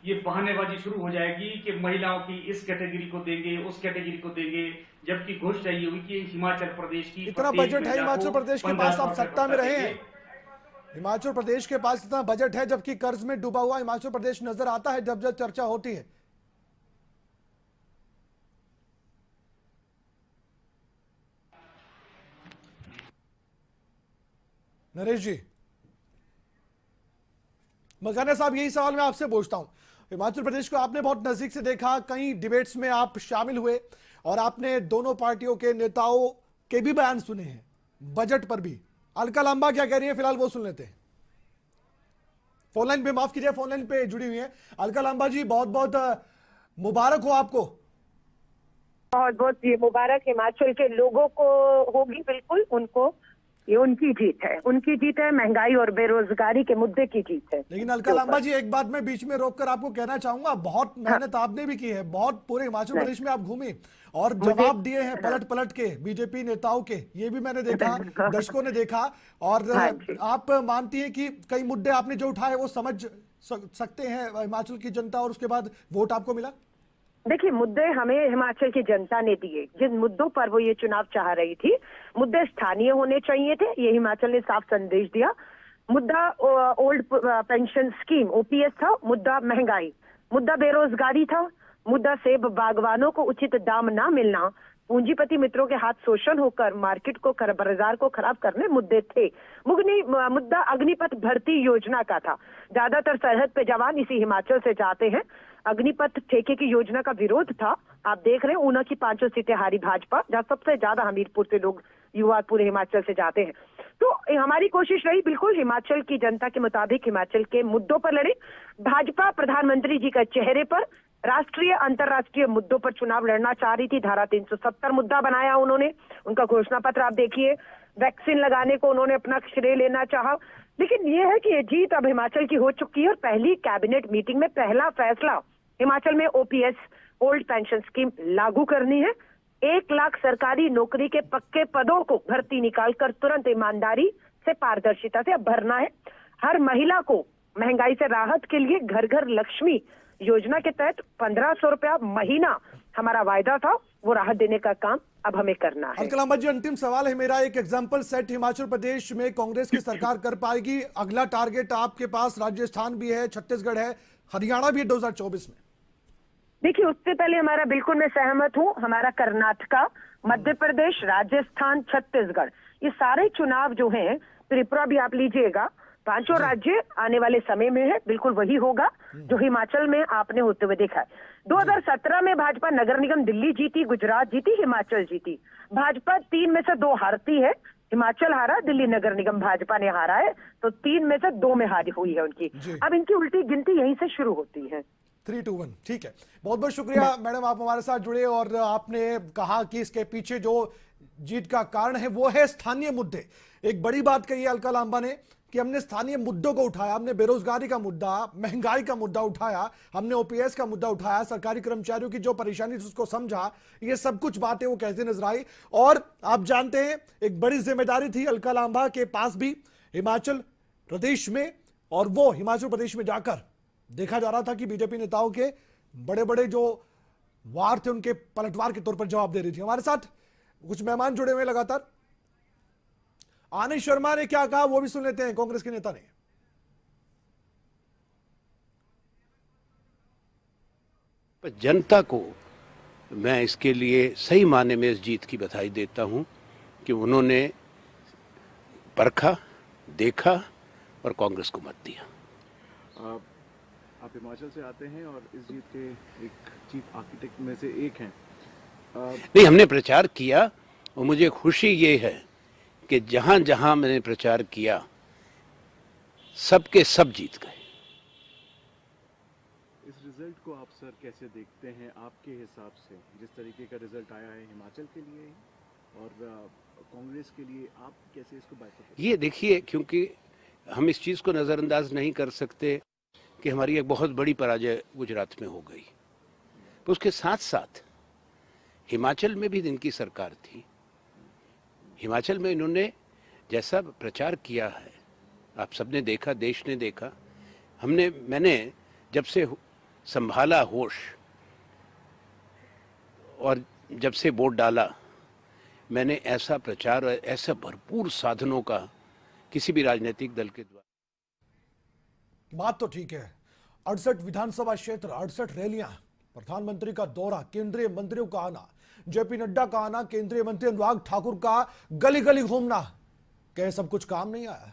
ये बहानेबाजी शुरू हो जाएगी कि महिलाओं की इस कैटेगरी को देंगे, उस कैटेगरी को देंगे, जबकि घोषणा ये हुई कि हिमाचल प्रदेश की इतना बजट है हिमाचल प्रदेश के पास, आप सत्ता में रहे हैं। हिमाचल प्रदेश के पास इतना बजट है जबकि कर्ज में डूबा हुआ हिमाचल प्रदेश नजर आता है जब जब चर्चा होती है। नरेश जी, मकाना साहब, यही सवाल मैं आपसे पूछता हूं। हिमाचल प्रदेश को आपने बहुत नजदीक से देखा, कई डिबेट्स में आप शामिल हुए और आपने दोनों पार्टियों के नेताओं के भी बयान सुने हैं, बजट पर भी। अलका लांबा क्या कह रही है फिलहाल वो सुन लेते हैं। फोनलाइन पे, माफ कीजिए, फोनलाइन पे जुड़ी हुई है अलका लांबा जी। बहुत बहुत मुबारक हो आपको। बहुत बहुत ये मुबारक हिमाचल के लोगों को होगी, बिल्कुल उनको, ये उनकी जीत है, उनकी जीत है, महंगाई और बेरोजगारी के मुद्दे की जीत है। लेकिन अलका लांबा जी, एक बात मैं बीच में रोककर आपको कहना चाहूंगा, बहुत मेहनत आपने भी की है, बहुत पूरे हिमाचल प्रदेश में आप घूमी और जवाब दिए हैं पलट पलट के बीजेपी नेताओं के, ये भी मैंने देखा, दर्शकों ने देखा। और आप मानती हैं कि कई मुद्दे आपने जो उठाए वो समझ सकते हैं हिमाचल की जनता और उसके बाद वोट आपको मिला? देखिए, मुद्दे हमें हिमाचल की जनता ने दिए, जिन मुद्दों पर वो ये चुनाव चाह रही थी, मुद्दे स्थानीय होने चाहिए थे, ये हिमाचल ने साफ संदेश दिया। मुद्दा ओल्ड पेंशन स्कीम ओपीएस था, मुद्दा महंगाई, मुद्दा बेरोजगारी था, मुद्दा सेब बागवानों को उचित दाम ना मिलना, पूंजीपति मित्रों के हाथ शोषण होकर मार्केट को, बाजार को खराब करने मुद्दे थे। मुद्दा अग्निपथ भर्ती योजना का था। ज्यादातर सरहद पे जवान इसी हिमाचल से जाते हैं। अग्निपथ ठेके की योजना का विरोध था। आप देख रहे हैं ऊना की 5 सीटें हारी भाजपा, जहाँ सबसे ज्यादा हमीरपुर से लोग युवा पूरे हिमाचल से जाते हैं। तो हमारी कोशिश रही बिल्कुल हिमाचल की जनता के मुताबिक हिमाचल के मुद्दों पर लड़े। भाजपा प्रधानमंत्री जी का चेहरे पर राष्ट्रीय अंतर्राष्ट्रीय मुद्दों पर चुनाव लड़ना चाह रही थी। धारा 370 मुद्दा बनाया उन्होंने, उनका घोषणा पत्र आप देखिए। वैक्सीन लगाने को उन्होंने अपना श्रेय लेना चाहा। लेकिन ये है कि ये जीत अब हिमाचल की हो चुकी है और पहली कैबिनेट मीटिंग में पहला फैसला हिमाचल में ओपीएस ओल्ड पेंशन स्कीम लागू करनी है। 1 लाख सरकारी नौकरी के पक्के पदों को भर्ती निकालकर तुरंत ईमानदारी से, पारदर्शिता से अब भरना है। हर महिला को महंगाई से राहत के लिए घर घर लक्ष्मी योजना के तहत 1500 रुपया महीना हमारा वायदा था, वो राहत देने का काम अब हमें करना है। अलका लांबा जी, अंतिम सवाल है मेरा, एक एग्जांपल सेट हिमाचल प्रदेश में कांग्रेस की सरकार कर पाएगी? अगला टारगेट आपके पास राजस्थान भी है, छत्तीसगढ़ है, हरियाणा भी 2024 में। देखिए, उससे पहले हमारा, बिल्कुल मैं सहमत हूँ, हमारा कर्नाटका, मध्य प्रदेश, राजस्थान, छत्तीसगढ़, ये सारे चुनाव जो हैं, त्रिपुरा भी आप लीजिएगा, 5 राज्य आने वाले समय में है, बिल्कुल वही होगा जो हिमाचल में आपने होते हुए देखा है। 2017 में भाजपा नगर निगम दिल्ली जीती, गुजरात जीती, हिमाचल जीती। भाजपा 3 में से 2 हारती है, हिमाचल हारा, दिल्ली नगर निगम भाजपा ने हारा है, तो 3 में से 2 में हारी हुई है उनकी। अब इनकी उल्टी गिनती यहीं से शुरू होती है। 3-2-1, ठीक है। बहुत बहुत शुक्रिया मैडम, आप हमारे साथ जुड़े और आपने कहा कि इसके पीछे जो जीत का कारण है वो है स्थानीय मुद्दे। एक बड़ी बात कही अलका लांबा ने कि हमने स्थानीय मुद्दों को उठाया, हमने बेरोजगारी का मुद्दा, महंगाई का मुद्दा उठाया, हमने ओपीएस का मुद्दा उठाया, सरकारी कर्मचारियों की जो परेशानी थी उसको समझा। ये सब कुछ बातें वो कहते नजर आई। और आप जानते हैं, एक बड़ी जिम्मेदारी थी अलका लांबा के पास भी हिमाचल प्रदेश में, और वो हिमाचल प्रदेश में जाकर देखा जा रहा था कि बीजेपी नेताओं के बड़े बड़े जो वार थे उनके पलटवार के तौर पर जवाब दे रही थी। हमारे साथ कुछ मेहमान जुड़े हुए लगातार। आनंद शर्मा ने क्या कहा वो भी सुन लेते हैं, कांग्रेस के नेता ने। जनता को मैं इसके लिए सही मायने में इस जीत की बधाई देता हूं कि उन्होंने परखा, देखा और कांग्रेस को मत दिया। आप हिमाचल से आते हैं और इस जीत के एक चीफ आर्किटेक्ट में से एक हैं। नहीं, हमने प्रचार किया और मुझे खुशी ये है कि जहां जहां मैंने प्रचार किया सबके सब जीत गए। इस रिजल्ट को आप सर कैसे देखते हैं आपके हिसाब से, जिस तरीके का रिजल्ट आया है हिमाचल के लिए और कांग्रेस के लिए, आप कैसे इसको बात? ये देखिए, क्योंकि हम इस चीज़ को नज़रअंदाज नहीं कर सकते कि हमारी एक बहुत बड़ी पराजय गुजरात में हो गई, तो उसके साथ साथ हिमाचल में भी इनकी सरकार थी। हिमाचल में इन्होंने जैसा प्रचार किया है आप सबने देखा, देश ने देखा। मैंने जब से संभाला होश और जब से वोट डाला, मैंने ऐसा प्रचार और ऐसा भरपूर साधनों का किसी भी राजनीतिक दल के द्वारा। बात तो ठीक है, 68 विधानसभा क्षेत्र, 68 रैलियां, प्रधानमंत्री का दौरा, केंद्रीय मंत्रियों का आना, जेपी नड्डा का आना, केंद्रीय मंत्री अनुराग ठाकुर का गली गली घूमना, क्या सब कुछ काम नहीं आया?